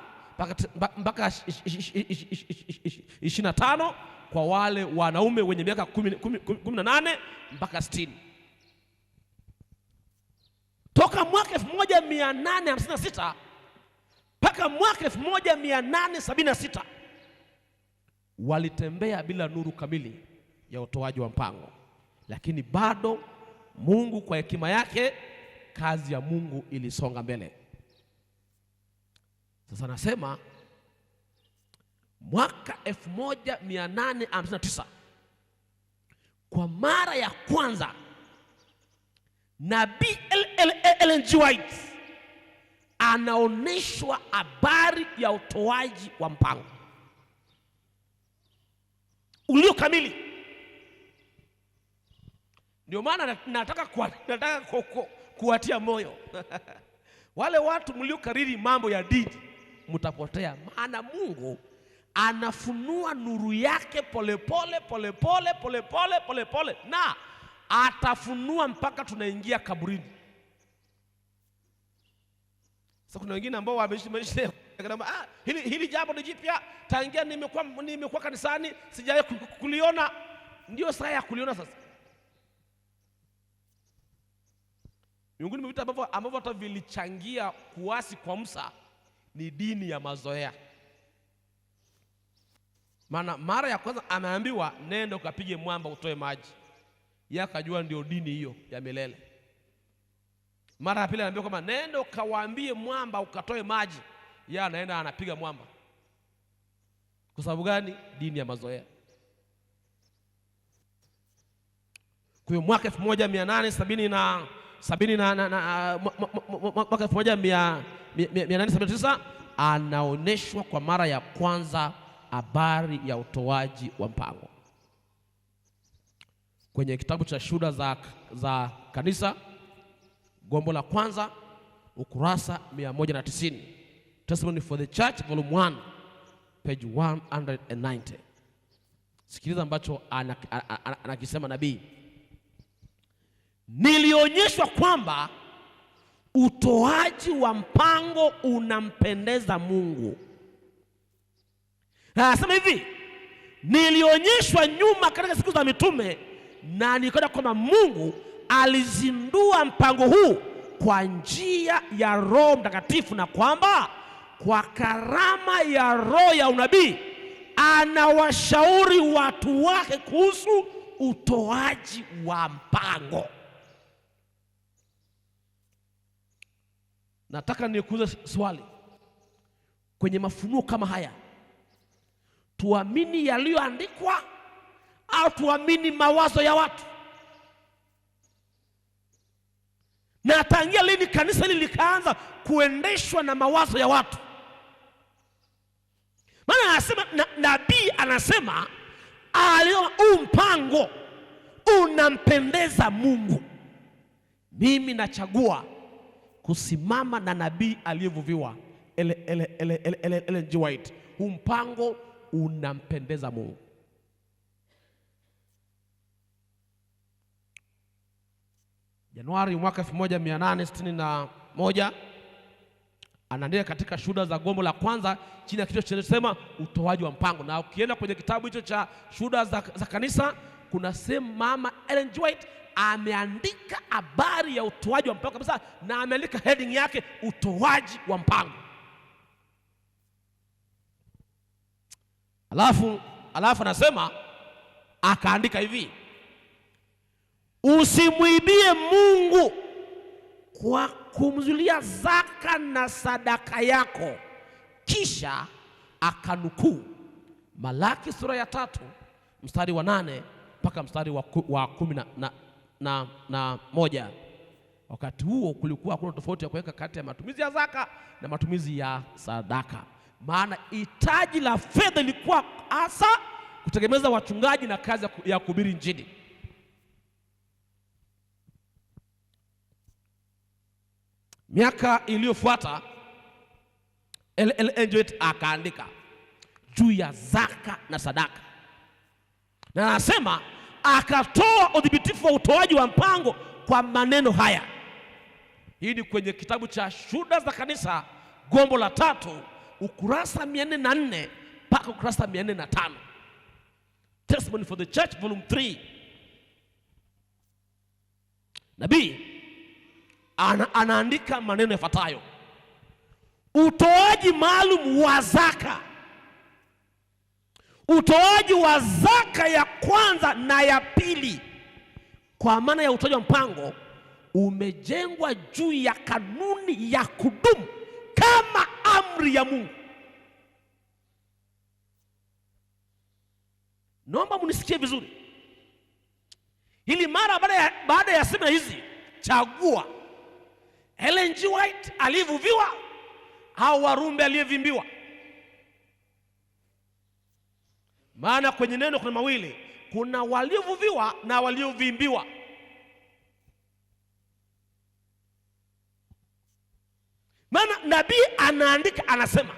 mpaka 25 kwa wale wanaume wenye miaka 18 mpaka 60. Toka mwaka 1856 mpaka mwaka 1876 walitembea bila nuru kamili ya utoaji wa mpango, lakini bado Mungu kwa hekima yake, kazi ya Mungu ilisonga mbele. Sasa nasema mwaka 1859 kwa mara ya kwanza Nabii Ellen G. White anaoneshwa habari ya utoaji wa mpango ulio kamili. Ndio maana nataka kuwatia moyo wale watu mliokariri mambo ya dini, mtapotea. Maana Mungu anafunua nuru yake polepole, na atafunua mpaka tunaingia kaburini. Sasa kuna wengine ambao wameishi hili jambo ni jipya, tangia nimekuwa kanisani sijawahi kuliona. Ndio saa ya kuliona sasa. Miongoni mwa vitu ambavyo hata vilichangia kuasi kwa Musa ni dini ya mazoea. Maana mara ya kwanza ameambiwa nenda ukapige mwamba utoe maji, yeye akajua ndio dini hiyo ya milele. Mara ya pili anaambia kwamba nenda ukawaambie mwamba ukatoe maji. Yeye anaenda anapiga mwamba. Kwa sababu gani? Dini ya mazoea. Kwa hiyo mwaka 1879 anaoneshwa kwa mara ya kwanza habari ya utoaji wa mpango kwenye kitabu cha Shuhuda za Kanisa, gombo la kwanza, ukurasa 190. Testimony for the Church, volume 1, page 190. Sikiliza ambacho anakisema nabii. Nilionyeshwa kwamba utoaji wa mpango unampendeza Mungu. Anasema hivi, nilionyeshwa nyuma katika siku za mitume, na nikaona kwamba Mungu alizindua mpango huu kwa njia ya Roho Mtakatifu, na kwamba kwa karama ya roho ya unabii anawashauri watu wake kuhusu utoaji wa mpango. Nataka nikuulize swali. Kwenye mafunuo kama haya, tuamini yaliyoandikwa au tuamini mawazo ya watu? Na tangia lini kanisa hili likaanza kuendeshwa na mawazo ya watu? Maana anasema nabii anasema huu mpango unampendeza Mungu. Mimi nachagua kusimama na nabii aliyevuviwa Ellen G. White. Huu mpango unampendeza Mungu. Januari mwaka 1861 anaandika katika Shuhuda za gombo la kwanza chini ya kichwa kinachosema utoaji wa mpango. Na ukienda kwenye kitabu hicho cha Shuhuda za Kanisa, kuna sehemu mama Ellen G. White ameandika habari ya utoaji wa mpango kabisa, na ameandika heading yake utoaji wa mpango. Alafu anasema akaandika hivi, usimwibie Mungu kwa kumzulia zaka na sadaka yako. Kisha akanukuu Malaki sura ya 3 mstari wa 8 mpaka mstari wa 11. Wakati huo kulikuwa hakuna tofauti ya kuweka kati ya matumizi ya zaka na matumizi ya sadaka, maana hitaji la fedha lilikuwa hasa kutegemeza wachungaji na kazi ya kuhubiri Injili. Miaka iliyofuata Ellen akaandika juu ya zaka na sadaka, na anasema akatoa udhibitifu wa utoaji wa mpango kwa maneno haya. Hii ni kwenye kitabu cha Shuhuda za Kanisa, gombo la 3, ukurasa 404 mpaka ukurasa 405. Testimony for the Church, volume 3. Nabii anaandika maneno yafuatayo: utoaji maalum wa zaka. Utoaji wa zaka ya kwanza na ya pili, kwa maana ya utoaji wa mpango, umejengwa juu ya kanuni ya kudumu kama amri ya Mungu. Naomba munisikie vizuri. Hili mara baada ya sema hizi, chagua Ellen G. White aliyevuviwa au Warumbe aliyevimbiwa. Maana kwenye neno kuna mawili, kuna waliovuviwa na waliovimbiwa. Maana nabii anaandika, anasema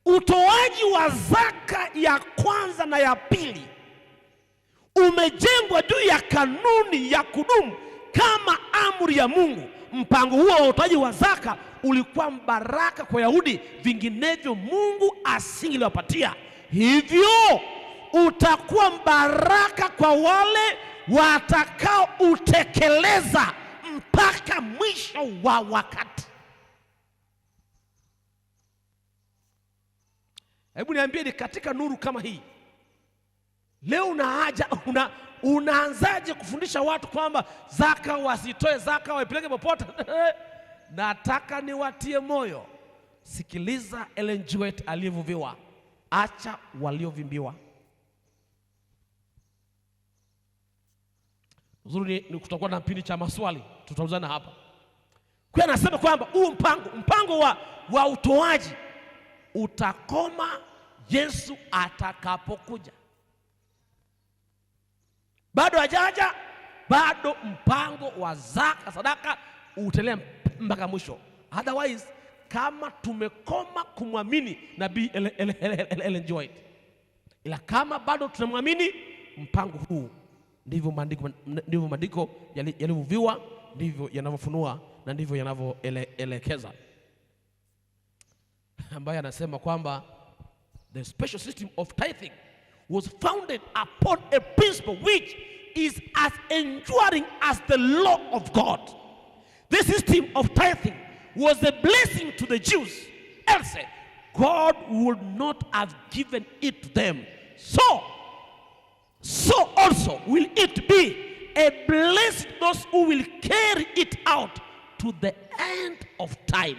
utoaji wa zaka ya kwanza na ya pili umejengwa juu ya kanuni ya kudumu kama amri ya Mungu. Mpango huo wa utoaji wa zaka ulikuwa mbaraka kwa Wayahudi, vinginevyo Mungu asingeliwapatia. Hivyo utakuwa mbaraka kwa wale watakao utekeleza mpaka mwisho wa wakati. Hebu niambie, ni katika nuru kama hii leo unaanzaje kufundisha watu kwamba zaka wasitoe zaka waipeleke popote? Nataka niwatie moyo. Sikiliza Ellen G. White aliyevuviwa, acha waliovimbiwa. Uzuri ni kutakuwa na kipindi cha maswali, tutaulizana hapa. Kwa anasema kwamba huu mpango wa utoaji utakoma Yesu atakapokuja. Bado hajaja, bado mpango wa zaka sadaka utaendelea mpaka mwisho. Otherwise, kama tumekoma kumwamini nabii Ellen G. White, ila kama bado tunamwamini mpango huu, ndivyo maandiko yalivyoviwa, ndivyo yanavyofunua na ndivyo yanavyoelekeza, ambaye anasema kwamba the special system of tithing was founded upon a principle which is as enduring as the law of God. This system of tithing was a blessing to the Jews, else God would not have given it to them. So also will it be a blessing to those who will carry it out to the end of time.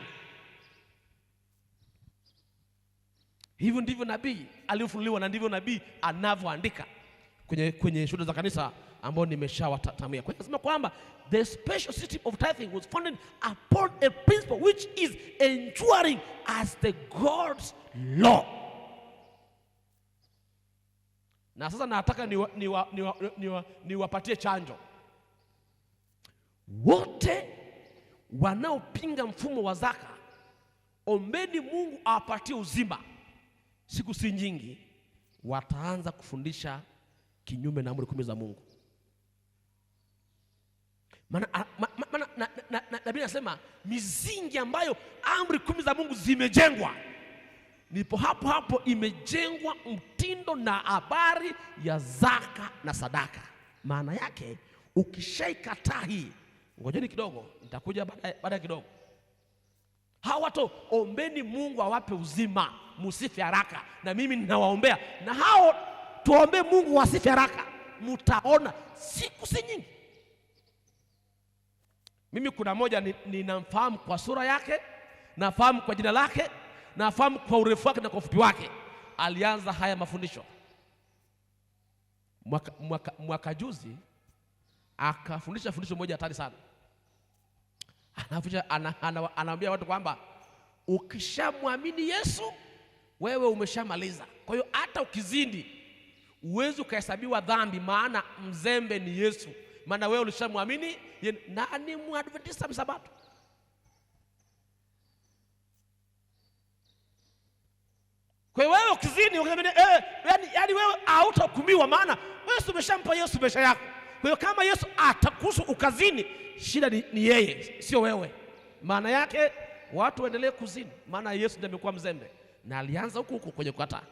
Hivyo ndivyo nabii alifunuliwa na ndivyo nabii anavyoandika kwenye shuhuda za kanisa ambao nimeshawatamia. Kwa hiyo nasema kwamba the special system of tithing was founded upon a principle which is enduring as the God's law. Na sasa nataka niwapatie chanjo wote wanaopinga mfumo wa zaka. Ombeni Mungu awapatie uzima. Siku si nyingi wataanza kufundisha kinyume na amri 10 za Mungu. Maana Biblia inasema misingi ambayo amri 10 za Mungu zimejengwa, nipo hapo imejengwa mtindo na habari ya zaka na sadaka. Maana yake ukishaikataa hii, ngojeni kidogo, nitakuja baada kidogo. Hawa watu, ombeni Mungu awape uzima, musife haraka, na mimi ninawaombea. Na hao tuombe Mungu wasife haraka, mtaona siku si nyingi. Mimi kuna moja ninamfahamu kwa sura yake, nafahamu kwa jina lake, nafahamu kwa urefu wake na kwa ufupi wake. Alianza haya mafundisho mwaka juzi, akafundisha fundisho moja hatari sana. Anaambia watu kwamba ukishamwamini Yesu wewe umeshamaliza. Kwa hiyo hata ukizindi uwezi ukahesabiwa dhambi, maana mzembe ni Yesu, maana wewe ulishamwamini nani Mwadventista Msabato. Kwa hiyo wewe ukizini yani wewe hautahukumiwa, maana wewe umeshampa Yesu maisha yako. Kwa hiyo kama Yesu atakuhusu ukazini, shida ni yeye, sio wewe. Maana yake watu waendelee kuzini, maana Yesu ndiye amekuwa mzembe na alianza huko kwenye kukataa.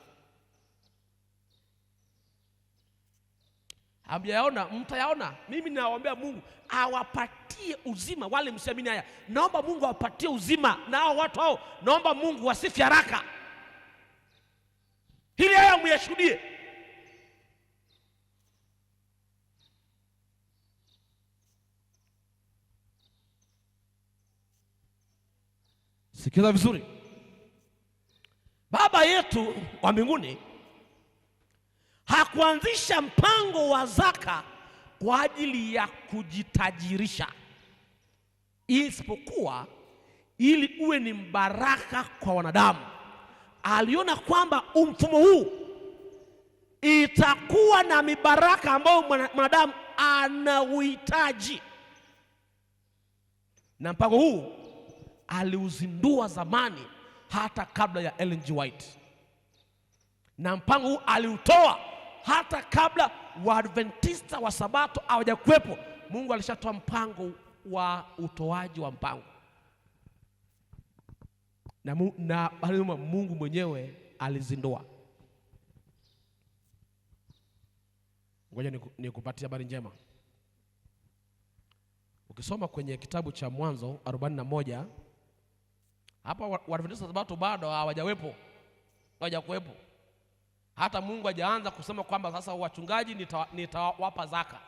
Hamjayaona, mtayaona. Mimi ninawaombea Mungu awapatie uzima wale msiamini haya. Naomba Mungu awapatie uzima, na hao watu hao naomba Mungu wasife haraka, ili haya muyashuhudie. Sikiza vizuri. Baba yetu wa mbinguni hakuanzisha mpango wa zaka kwa ajili ya kujitajirisha, isipokuwa ili uwe ni mbaraka kwa wanadamu. Aliona kwamba mfumo huu itakuwa na mibaraka ambayo mwanadamu anauhitaji, na mpango huu aliuzindua zamani hata kabla ya Ellen G. White, na mpango huu aliutoa hata kabla Waadventista wa Sabato hawajakuwepo. Mungu alishatoa mpango wa utoaji wa mpango, na Mungu mwenyewe alizindua. Ngoja nikupatie habari njema. Ukisoma kwenye kitabu cha Mwanzo 41, hapa Waadventista wa Sabato bado hawajakuwepo. Hata Mungu hajaanza kusema kwamba sasa wachungaji nitawapa zaka.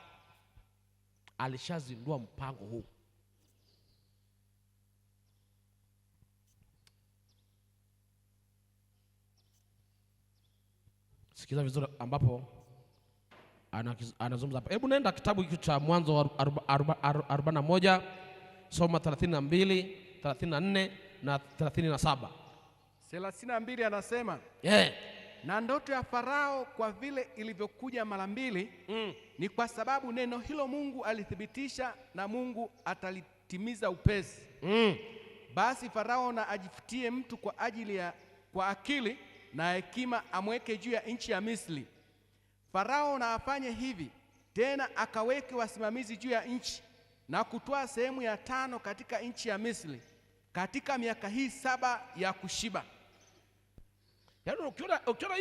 Alishazindua mpango huu. Sikiza vizuri ambapo anazungumza hapa. Hebu nenda kitabu hiki cha Mwanzo 41, soma 32, 34 na 37. 32 anasema, na ndoto ya Farao kwa vile ilivyokuja mara mbili, ni kwa sababu neno hilo Mungu alithibitisha na Mungu atalitimiza upesi. Basi Farao na ajifutie mtu kwa akili na hekima, amweke juu ya nchi ya Misri. Farao na afanye hivi tena, akaweke wasimamizi juu ya nchi, na kutoa sehemu ya 5 katika nchi ya Misri katika miaka hii 7 ya kushiba. Yaani ukiona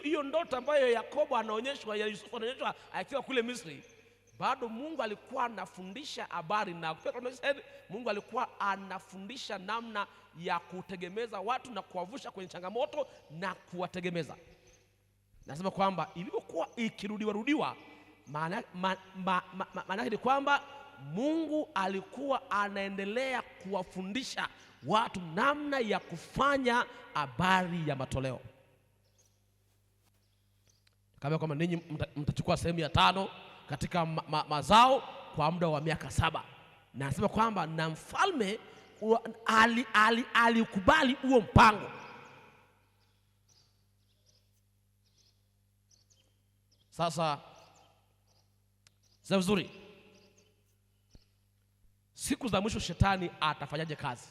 hiyo ndoto ambayo Yakobo anaonyeshwa, ya Yusufu anaonyeshwa akiwa kule Misri, bado Mungu alikuwa anafundisha habari, na Mungu alikuwa anafundisha namna ya kutegemeza watu na kuwavusha kwenye changamoto na kuwategemeza. Nasema kwamba ilipokuwa ikirudiwa, maana yake ni kwamba Mungu alikuwa anaendelea kuwafundisha watu namna ya kufanya habari ya matoleo. Kama kwamba ninyi mtachukua sehemu ya 5 katika mazao kwa muda wa miaka 7. Na nasema kwamba na mfalme alikubali huo mpango. Sasa vizuri, siku za mwisho shetani atafanyaje kazi?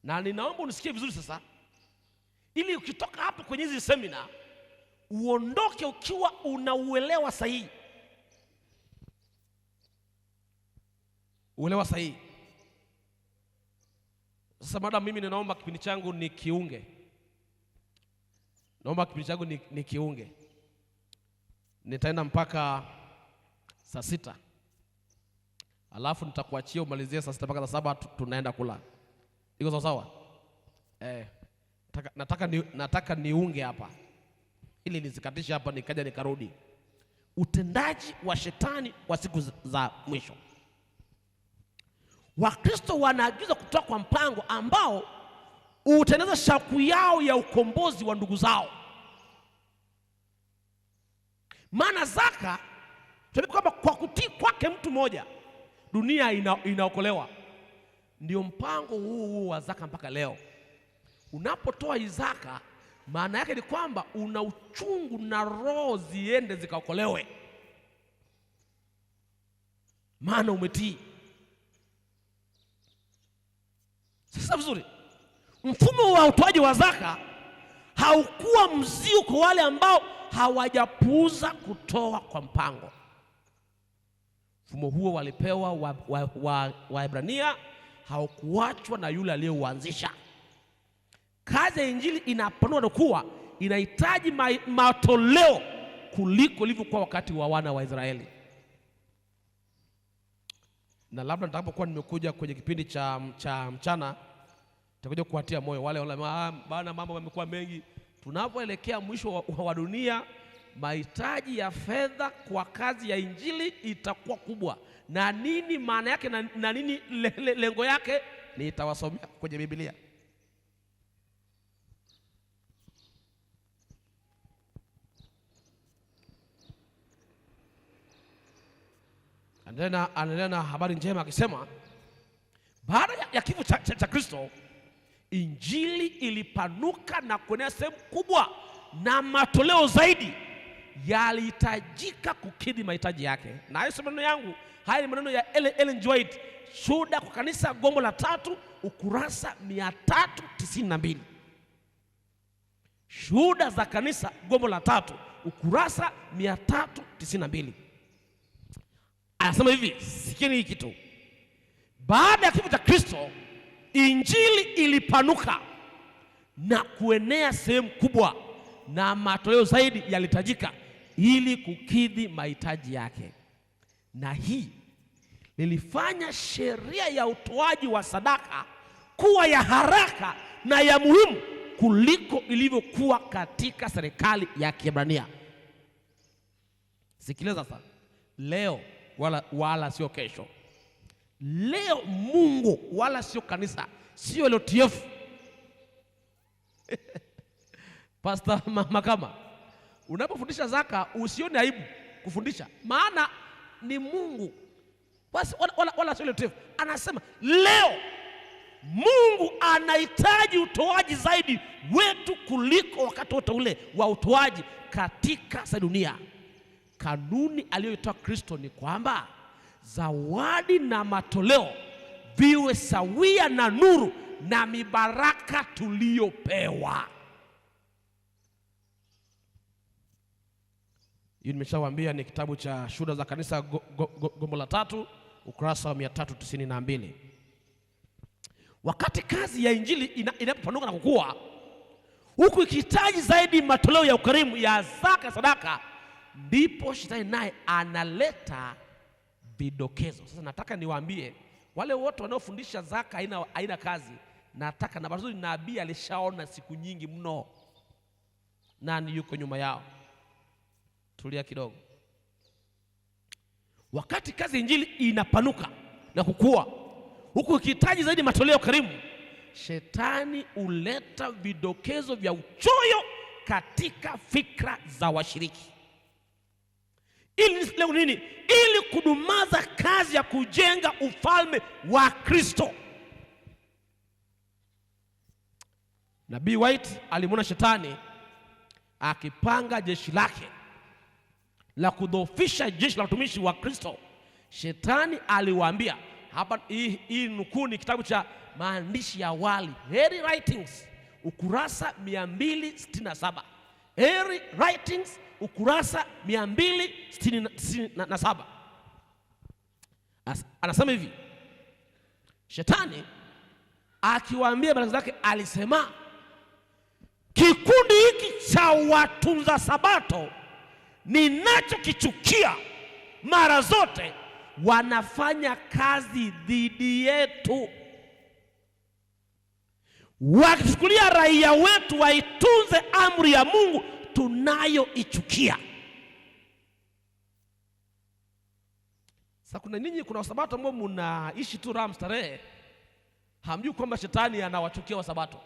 Na ninaomba unisikie vizuri sasa, ili ukitoka hapo kwenye hizi semina uondoke ukiwa unauelewa sahihi. Uelewa sahihi. Sasa madam, mimi ninaomba kipindi changu ni kiunge. Naomba kipindi changu ni kiunge. Nitaenda mpaka saa 6. Alafu nitakuachia umalizie saa 6 mpaka saa 7 tunaenda kula. Iko sawa sawa? Nataka niunge hapa ili nizikatishe hapa nikaja nikarudi. Utendaji wa shetani wa siku za mwisho. Wakristo wanaagizwa kutoka kwa mpango ambao utengeneza shauku yao ya ukombozi wa ndugu zao. Maana zaka, tunajua kwamba kwa kutii kwake mtu mmoja dunia inaokolewa. Ndio mpango huu wa zaka mpaka leo. Unapotoa zaka, maana yake ni kwamba una uchungu na roho ziende zikaokolewe, maana umetii. Sasa vizuri, mfumo wa utoaji wa zaka haukuwa mzigo kwa wale ambao hawajapuuza kutoa kwa mpango. Mfumo huo walipewa Waebrania, haukuachwa na yule aliyeuanzisha. Kazi ya injili inapanua kuwa inahitaji matoleo kuliko ilivyokuwa wakati wa wana wa Israeli. Na labda nitakapokuwa nimekuja kwenye kipindi cha mchana nitakuja kuwatia moyo wale bana, mambo yamekuwa mengi. Tunapoelekea mwisho wa dunia, mahitaji ya fedha kwa kazi ya injili itakuwa kubwa. Na nini maana yake na nini lengo yake, nitawasomea kwenye Biblia. Anaendelea na habari njema akisema, baada ya kifo cha Kristo, injili ilipanuka na kuenea sehemu kubwa, na matoleo zaidi yalihitajika kukidhi mahitaji yake. Na hayo si maneno yangu, haya ni maneno ya Ellen G. White, Shuhuda kwa Kanisa, gombo la 3, ukurasa 392. Shuhuda za Kanisa, gombo la 3, ukurasa 392. Anasema hivi, sikieni hiki kitu. Baada ya kifo cha Kristo, injili ilipanuka na kuenea sehemu kubwa, na matoleo zaidi yalihitajika ili kukidhi mahitaji yake. Na hii lilifanya sheria ya utoaji wa sadaka kuwa ya haraka na ya muhimu kuliko ilivyokuwa katika serikali ya Kiebrania. Sikiliza sasa, leo wala sio kesho. Leo Mungu wala sio kanisa, sio LTF. Pastor Makama, unapofundisha zaka usione aibu kufundisha, maana ni Mungu basi, wala sio LTF. Anasema leo Mungu anahitaji utoaji zaidi wetu kuliko wakati wote ule wa utoaji katika dunia. Kanuni aliyoitoa Kristo ni kwamba zawadi na matoleo viwe sawia na nuru na mibaraka tuliyopewa. Hii nimeshawaambia ni kitabu cha Shuhuda za Kanisa gombo la 3 ukurasa wa 392. Wakati kazi ya injili inapopanuka na kukua, huku ikihitaji zaidi matoleo ya ukarimu ya zaka, sadaka, ndipo shetani naye analeta vidokezo. Sasa nataka niwaambie wale wote wanaofundisha zaka haina kazi, nataka na bazuri, nabii alishaona siku nyingi mno nani yuko nyuma yao. Tulia kidogo. Wakati kazi ya injili inapanuka na kukua, huku ikihitaji zaidi matoleo karimu, shetani huleta vidokezo vya uchoyo katika fikra za washiriki. Ili leo nini? Ili kudumaza kazi ya kujenga ufalme wa Kristo. Nabii White alimwona shetani akipanga jeshi lake la kudhoofisha jeshi la watumishi wa Kristo. Shetani aliwaambia hapa, hii nukuu ni kitabu cha Maandishi ya Awali, Early Writings, ukurasa 267. Early Writings, ukurasa 267. Anasema hivi, shetani akiwaambia baraka zake alisema, kikundi hiki cha watunza sabato ninachokichukia mara zote wanafanya kazi dhidi yetu, wakichukulia raia wetu waitunze amri ya Mungu tunayoichukia. Sasa kuna wasabato ambao mnaishi tu raha mstarehe, hamjui kwamba shetani anawachukia wasabato.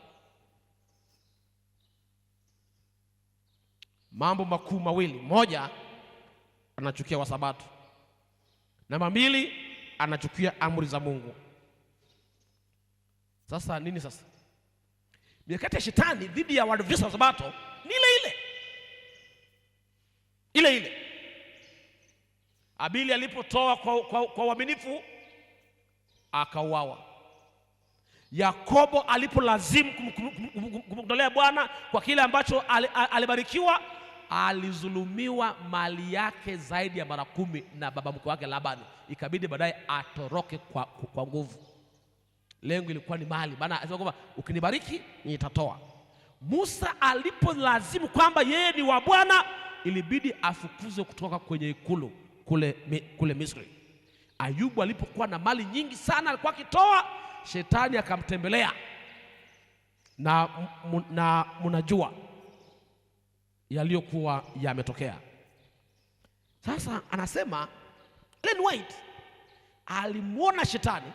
Mambo makuu mawili: moja, anachukia wasabato; namba 2, anachukia amri za Mungu. Sasa nini sasa? Mikakati ya shetani dhidi ya Waadventista wa Sabato ni ile. Abili alipotoa kwa uaminifu akauawa. Yakobo alipolazimu kumtolea Bwana kwa kile ambacho alibarikiwa, alizulumiwa mali yake zaidi ya mara 10 na baba mkwe wake Labani, ikabidi baadaye atoroke kwa nguvu. Lengo ilikuwa ni mali, maana anasema kwamba ukinibariki nitatoa. Musa alipolazimu kwamba yeye ni wa Bwana, ilibidi afukuzwe kutoka kwenye ikulu kule Misri. Ayubu alipokuwa na mali nyingi sana alikuwa akitoa, shetani akamtembelea na mnajua yaliyokuwa yametokea. Sasa anasema Ellen White alimwona shetani.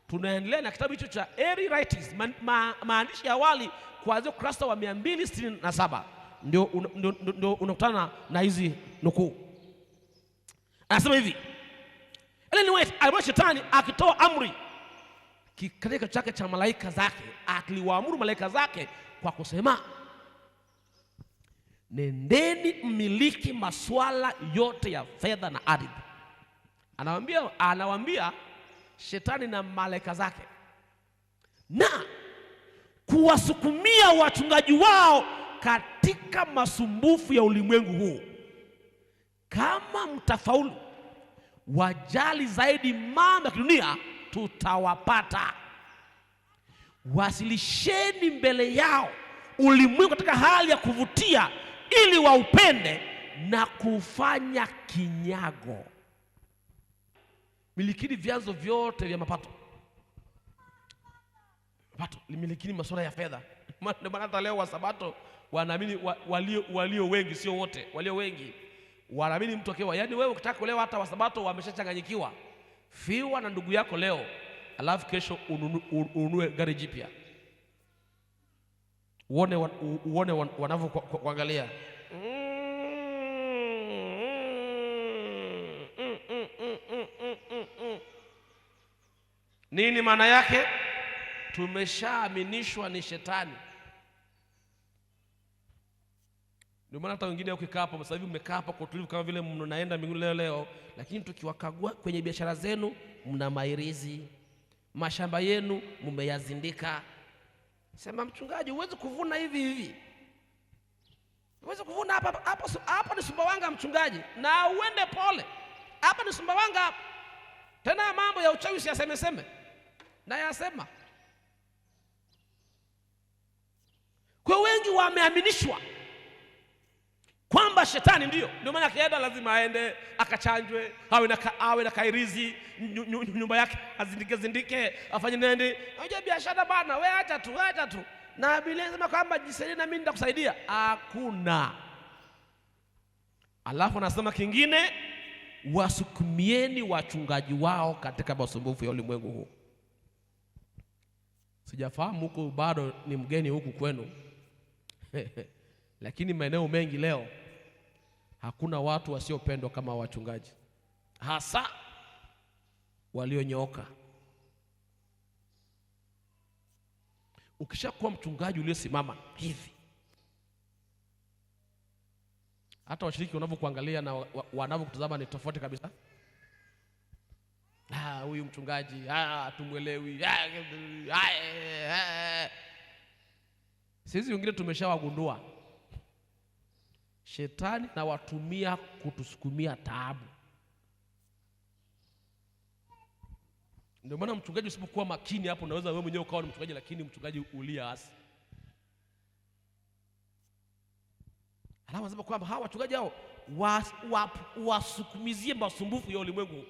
Tunaendelea na kitabu hicho cha Early Writings, maandishi ya awali, kuanzia ukurasa wa 267 ndio unakutana na hizi nukuu. Anasema hivi, Ellen White alimwona shetani akitoa amri katika chake cha malaika zake, akiliwaamuru malaika zake kwa kusema, nendeni mmiliki masuala yote ya fedha na ardhi. Anawaambia shetani na malaika zake, na kuwasukumia wachungaji wao katika masumbufu ya ulimwengu huu. Kama mtafaulu wajali zaidi mambo ya kidunia, tutawapata. Wasilisheni mbele yao ulimwengu katika hali ya kuvutia, ili waupende na kufanya kinyago. Milikini vyanzo vyote vya mapato. Milikini masuala ya fedha. Maana hata leo Wasabato wanaamini walio wengi, sio wote, walio wengi wanaamini mtu akiwa, yaani wewe ukitaka kuolewa hata Wasabato wameshachanganyikiwa. Fiwa na ndugu yako leo, alafu kesho ununue gari jipya. Uone wanavyokuangalia. Nini maana yake? Tumeshaaminishwa ni shetani. Ndio maana hata wengine ukikaa hapo sasa hivi mmekaa hapa kwa utulivu kama vile mnaenda mbinguni leo, lakini tukiwakagua kwenye biashara zenu mna mairizi, mashamba yenu mmeyazindika. Sema mchungaji, huwezi kuvuna hivi. Huwezi kuvuna hapa ni Sumbawanga mchungaji, na uende pole. Hapa ni Sumbawanga hapa. Tena mambo ya uchawi siyasemeseme. Na yasema. Kwa wengi wameaminishwa kwamba shetani ndio maana akienda lazima aende akachanjwe, awe na kairizi, nyumba yake azindike, afanye nini. Unajua biashara bana, wewe acha tu. Na Biblia inasema kwamba jisaidie na mimi nitakusaidia. Hakuna. Alafu anasema kingine, wasukumieni wachungaji wao katika masumbufu ya ulimwengu huu. Sijafahamu huko, bado ni mgeni huku kwenu. Lakini maeneo mengi leo hakuna watu wasiopendwa kama wachungaji, hasa walionyooka. Ukishakuwa mchungaji uliosimama hivi, hata washiriki wanavyokuangalia na wanavyokutazama ni tofauti kabisa. Huyu mchungaji tumuelewi. Sisi wengine tumeshawagundua shetani na watumia kutusukumia taabu. Ndio maana mchungaji usipokuwa makini hapo unaweza wewe mwenyewe ukawa ni mchungaji, lakini mchungaji uliasi. Alafu anasema kwamba hawa wachungaji hao wasukumizie masumbufu ya ulimwengu.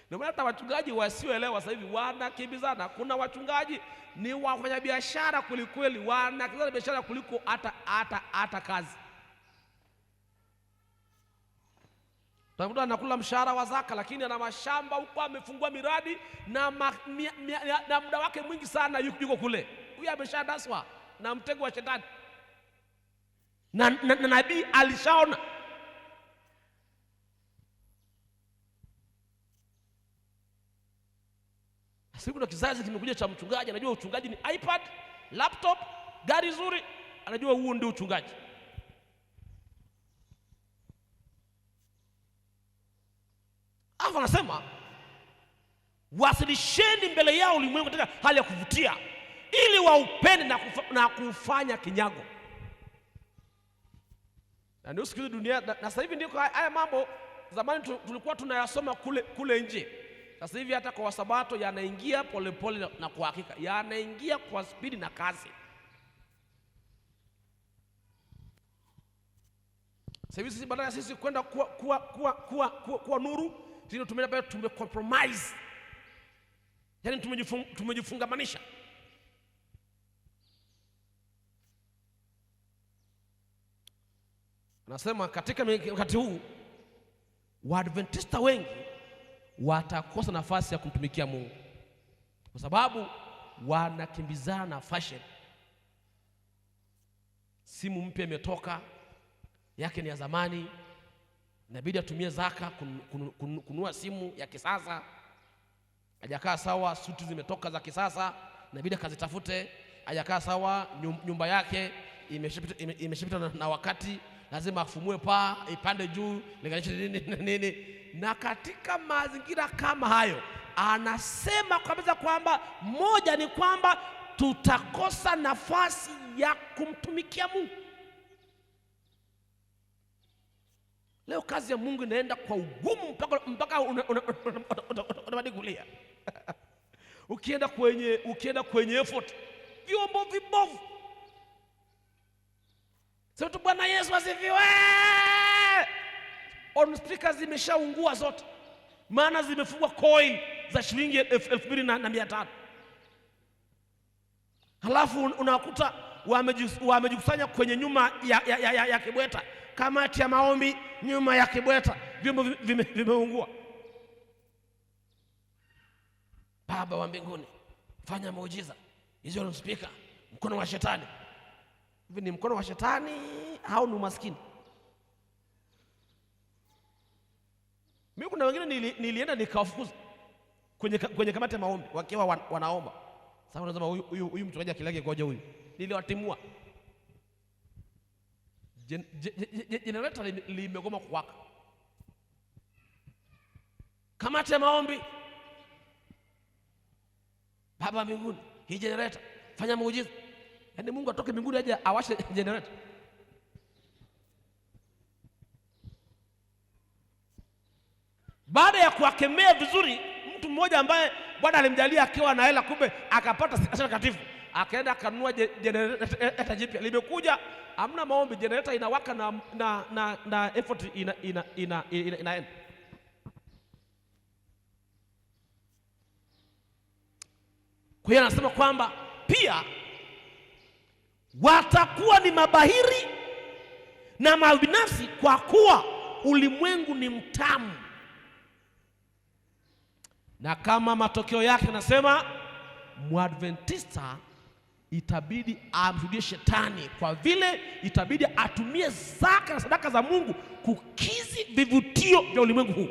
Ndio maana hata wachungaji wasioelewa sasa hivi wanakimbizana. Kuna wachungaji ni wafanya biashara kweli, wanakimbizana biashara kuliko hata kazi. Utakuta anakula mshahara wa zaka, lakini ana mashamba huko, amefungua miradi na muda wake mwingi sana yuko kule. Huyu ameshadaswa na mtego wa shetani. Na nabii alishaona. Siku na kizazi kimekuja cha mchungaji, anajua uchungaji ni iPad, laptop, gari zuri, anajua huo ndio uchungaji. Hapo anasema wasilisheni mbele yao ulimwengu katika hali ya kuvutia, ili waupende na kufanya kinyago. Na ndio siku dunia na sasa hivi ndiko haya mambo. Zamani tulikuwa tunayasoma kule nje. Sasa hivi hata kwa Wasabato yanaingia polepole na kwa hakika, yanaingia kwa spidi na kasi. Sasa hivi sisi badala ya sisi kwenda kuwa nuru, sisi tumecompromise. Yaani tumejifungamanisha. Nasema katika wakati huu Waadventista wengi watakosa nafasi ya kumtumikia Mungu kwa sababu wanakimbizana na fashion. Simu mpya imetoka, yake ni ya zamani, inabidi atumie zaka kununua simu ya kisasa. Hajakaa sawa, suti zimetoka za kisasa, inabidi akazitafute. Hajakaa sawa, nyumba yake imeshapita na wakati, lazima afumue paa, ipande juu, linganishe nini. Na katika mazingira kama hayo, anasema kabisa kwamba moja ni kwamba tutakosa nafasi ya kumtumikia Mungu. Leo kazi ya Mungu inaenda kwa ugumu mpaka unabadilika. Ukienda kwenye effort, vyombo vibovu. Sasa tu Bwana Yesu asifiwe. On speakers zimeshaungua zote, maana zimefungwa coin za shilingi 2,500. Halafu unakuta wamejikusanya kwenye nyuma ya kibweta, kamati ya maombi nyuma ya kibweta, vyombo vimeungua. Baba wa mbinguni, fanya muujiza. Hizo ni spika, mkono wa shetani. Hivi ni mkono wa shetani au ni umaskini? Mimi kuna wengine nilienda nikawafukuza kwenye kamati ya maombi wakiwa wanaomba. Sasa unasema huyu mchungaji akilage koja huyu. Niliwatimua. Generator limegoma kuwaka. Kamati ya maombi, Baba mbinguni, hii generator fanya muujiza. Yaani Mungu atoke mbinguni aje awashe generator. Baada ya kuwakemea vizuri, mtu mmoja ambaye Bwana alimjalia akiwa na hela, kumbe akapata sifa takatifu, akaenda akanunua generator jipya. Limekuja, hamna maombi, generator inawaka na effort inaenda. Kwa hiyo anasema kwamba pia watakuwa ni mabahiri na mabinafsi, kwa kuwa ulimwengu ni mtamu. Na kama matokeo yake nasema Mwadventista itabidi amrudie shetani, kwa vile itabidi atumie zaka na sadaka za Mungu kukizi vivutio vya ulimwengu huu.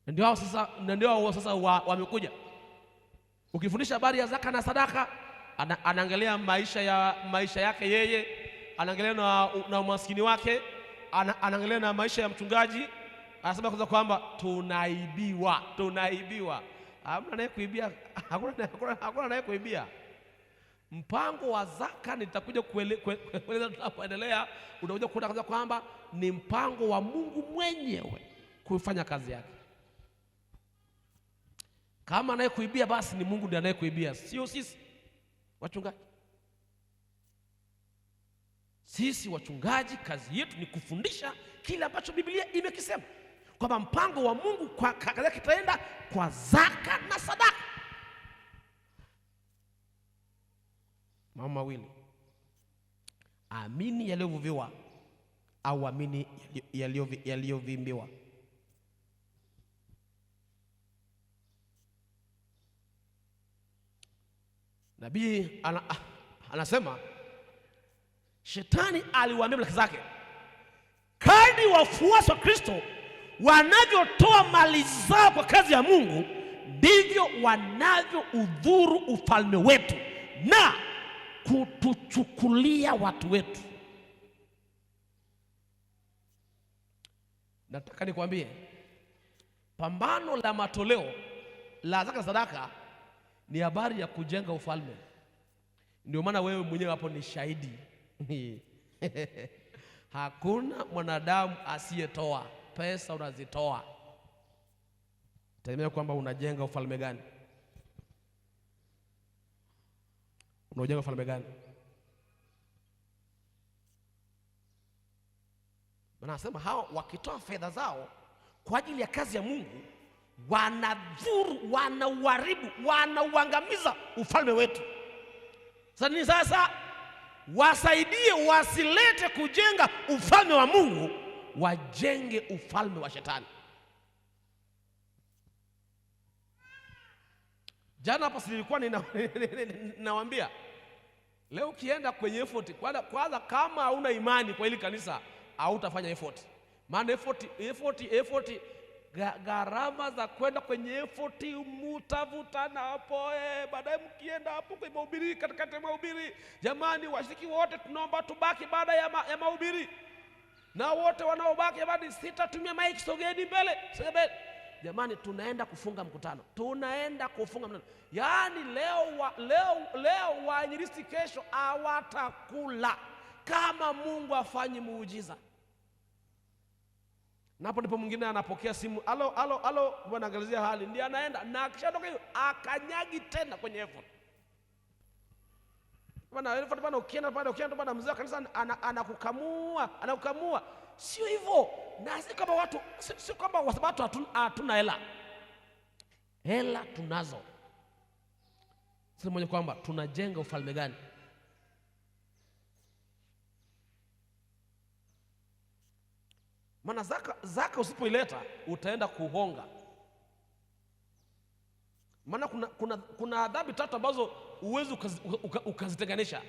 Ndio sasa wamekuja. Ukifundisha habari ya zaka na sadaka, anaangalia maisha yake yeye, anaangalia na umaskini wake, anaangalia na maisha ya mchungaji. Anasema kwanza kwamba tunaibiwa. Hamna anayekuibia, hakuna anayekuibia. Mpango wa zaka nitakuja kueleza tunapoendelea. Unakuja kuona kwanza kwamba ni mpango wa Mungu mwenyewe kufanya kazi yake. Kama anayekuibia basi ni Mungu ndiye anayekuibia, sio sisi wachungaji. Sisi wachungaji kazi yetu ni kufundisha kile ambacho Biblia imekisema, kwamba mpango wa Mungu kwa kazi yake itaenda kwa zaka na sadaka. Mambo mawili: amini yaliyovuviwa au amini yaliyovimbiwa. Nabii anasema shetani aliwaambia marafiki zake, kadri wafuasi wa Kristo wanavyotoa mali zao kwa kazi ya Mungu, ndivyo wanavyoudhuru ufalme wetu na kutuchukulia watu wetu. Nataka nikwambie, pambano la matoleo la zaka na sadaka ni habari ya kujenga ufalme. Ndio maana wewe mwenyewe hapo ni shahidi. Hakuna mwanadamu asiyetoa pesa. Unazitoa, tegemea kwamba unajenga ufalme gani? Unajenga ufalme gani? Anasema hao wakitoa fedha zao kwa ajili ya kazi ya Mungu, wanadhuru, wanauharibu, wanauangamiza ufalme wetu. Sasa wasaidie wasilete kujenga ufalme wa Mungu, wajenge ufalme wa shetani. Jana hapa nilikuwa ninawaambia, leo ukienda kwenye effort, kwanza kama hauna imani kwa hili kanisa hautafanya effort. Maana effort gharama za kwenda kwenye effort mutavutana hapo. Baadaye mkienda hapo kwa mahubiri, katikati ya mahubiri, jamani washiriki wote tunaomba tubaki baada ya mahubiri, na wote wanaobaki jamani sitatumia mic, sogeni mbele. Jamani tunaenda kufunga mkutano. Yaani leo wainjilisti kesho hawatakula kama Mungu afanyi muujiza. Napo ndipo mwingine anapokea simu, alo bwana angalizia hali, ndiye anaenda na akishatoka hiyo akanyagi tena kwenye effort. Bwana ukienda bwana mzee wa kanisa anakukamua. Sio hivyo. Na si kama watu, sio kama wasabato hatuna hela. Hela tunazo. Sasa moja kwamba tunajenga ufalme gani? Maana zaka usipoileta utaenda kuhonga. Maana kuna adhabu tatu ambazo uwezi ukazitenganisha: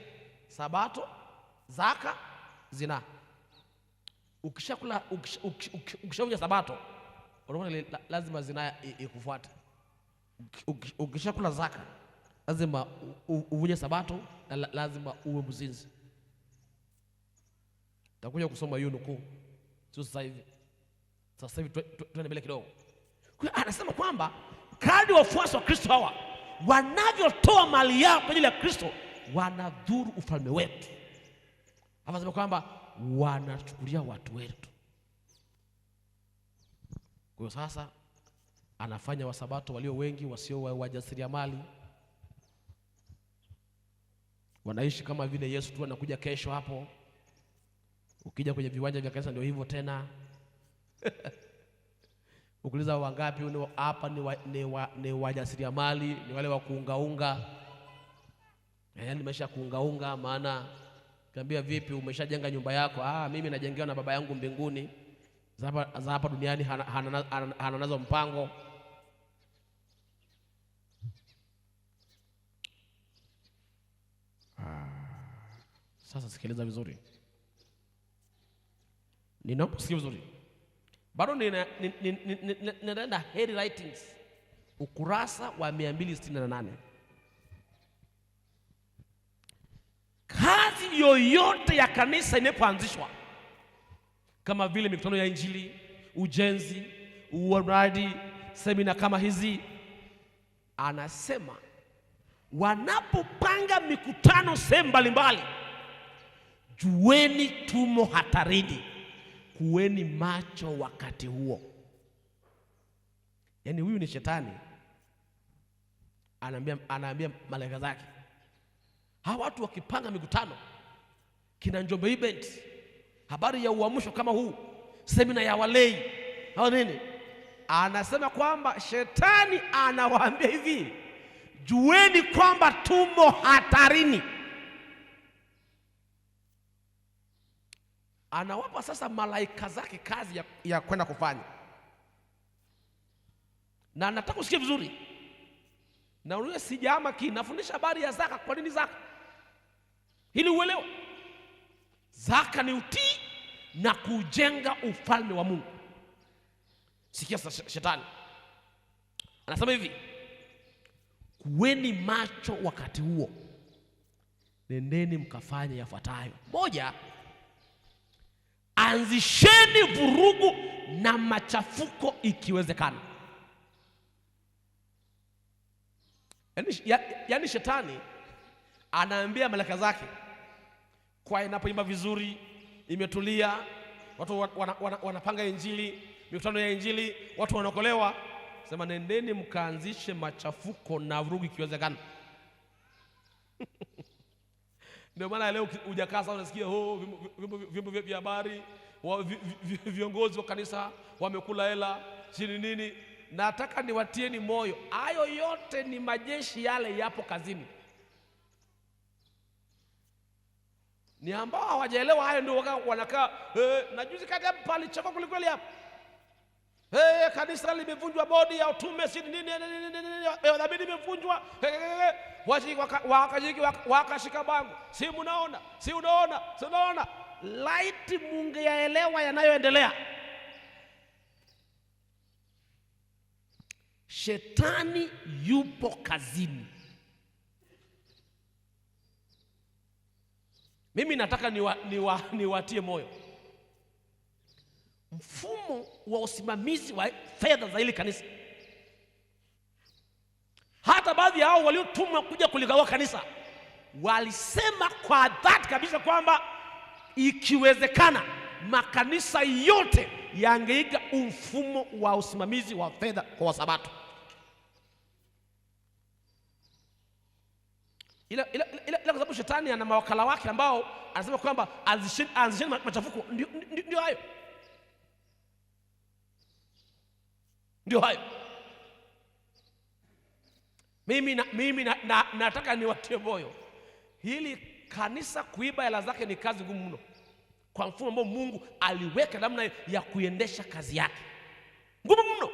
Sabato, zaka, zina. Ukishakula Sabato, lazima zina ikufuate. Ukishakula zaka, lazima uvunje Sabato, na lazima uwe mzinzi. Takuja kusoma hiyo nukuu sasa hivi. Sasa hivi tuende mbele kidogo. Kwa anasema kwamba kadri wafuasi wa Kristo hawa wanavyotoa mali yao kwa ajili ya Kristo, wanadhuru ufalme wetu. Anasema kwamba wanachukulia watu wetu. Kwa hiyo sasa anafanya Wasabato walio wengi wasio wajasiriamali, wanaishi kama vile Yesu tu anakuja kesho hapo. Ukija kwenye viwanja vya kanisa ndio hivyo tena. Ukiuliza wangapi hapa ni wajasiriamali, ni wale wa kuungaunga. Yaani nimesha kuungaunga, maana kiambia vipi umeshajenga nyumba yako? Mimi najengewa na baba yangu mbinguni. Za hapa duniani hana nazo mpango. Sasa sikiliza vizuri. Ninaposikia vizuri. Bado ninaenda Heri Writings ukurasa wa 268. Kazi yoyote ya kanisa inapoanzishwa, kama vile mikutano ya Injili, ujenzi, uwaradi, semina kama hizi, anasema wanapopanga mikutano sehemu mbalimbali, jueni tumo hatarini, kuweni macho wakati huo. Yaani huyu ni shetani anaambia malaika zake, hawa watu wakipanga mikutano, kina Njombe event, habari ya uamsho kama huu, semina ya walei au nini, anasema kwamba shetani anawaambia hivi, jueni kwamba tumo hatarini. Anawapa sasa malaika zake kazi ya kwenda kufanya. Na nataka usikie vizuri. Na unajua sijama kinafundisha habari ya zaka. Kwa nini zaka? Ili uelewe. Zaka ni utii na kujenga ufalme wa Mungu. Sikia shetani anasema hivi, kuweni macho wakati huo, nendeni mkafanye yafuatayo. Moja, anzisheni vurugu na machafuko ikiwezekana. Yaani shetani anaambia malaika zake, kwa inapoimba vizuri, imetulia, watu wanapanga Injili, mikutano ya Injili, watu wanaokolewa, sema nendeni mkaanzishe machafuko na vurugu ikiwezekana. Ndio maana leo hujakaa sana unasikia vyombo vya habari, viongozi wa kanisa wamekula hela chini nini. Nataka niwatieni moyo, hayo yote ni majeshi yale yapo kazini. Ni ambao hawajaelewa hayo ndio wanakaa na juzi kati hapo palichoka kulikweli hapo. Kanisa limevunjwa, bodi ya utume si nini dhabiti imevunjwa. Wakashika bango, si unaona. Laiti mungeyaelewa yanayoendelea. Shetani yupo kazini. Mimi nataka niwatie moyo. Mfumo wa usimamizi wa fedha za hili kanisa, hata baadhi ya hao waliotumwa kuja kuligawa kanisa walisema kwa dhati kabisa kwamba ikiwezekana makanisa yote yangeiga mfumo wa usimamizi wa fedha kwa Wasabato. Ila kwa sababu shetani ana mawakala wake ambao anasema kwamba anzisheni machafuko. Ndio hayo. Ndio hayo. Mimi nataka niwatie moyo, hili kanisa kuiba hela zake ni kazi ngumu mno, kwa mfumo ambao Mungu aliweka namna ya kuendesha kazi yake, ngumu mno.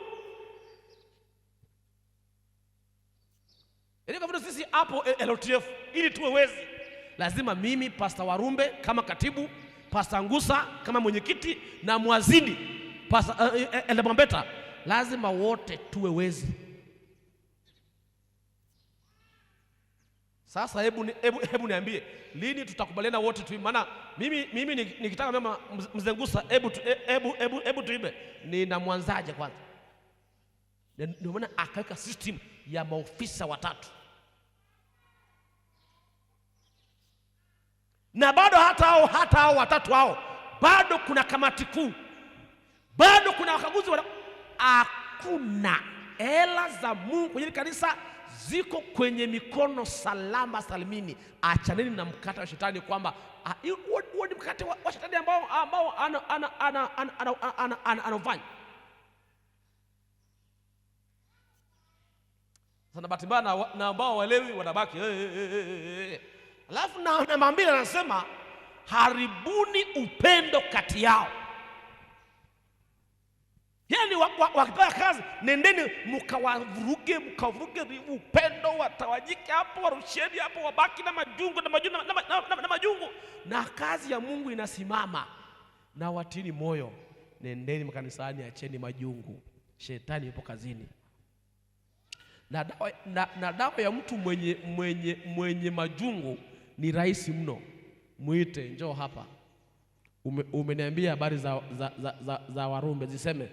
Kwa hivyo sisi hapo LTF, ili tuwe wezi, lazima mimi Pastor Warumbe kama katibu, Pastor Ngusa kama mwenyekiti, na Mwazini Pastor Mwambeta, lazima wote tuwe wezi. Sasa hebu niambie, lini tutakubaliana wote tuibe? Maana mimi nikitaka mama Mzee Ngusa, hebu tuibe, ninamwanzaje kwanza? Ndio maana akaweka system ya maofisa watatu, na bado hata hao watatu hao, bado kuna kamati kuu, bado kuna wakaguzi hakuna hela za Mungu kwenye kanisa ziko kwenye mikono salama salimini. Achaneni na mkate wa shetani, kwamba huo ni mkate wa shetani ambao anafanya. Sasa bahati mbaya na ambao walewi wanabaki alafu na Mambili anasema haribuni upendo kati yao. Yaani wakipewa kazi, nendeni mkawavuruge upendo, watawajike hapo, warusheni hapo, wabaki na majungu na majungu, na kazi ya Mungu inasimama. Na watini moyo, nendeni mkanisani, acheni majungu, shetani yupo kazini. Na dawa ya mtu mwenye majungu ni rahisi mno. Muite, njoo hapa. Umeniambia habari za Warumbe, ziseme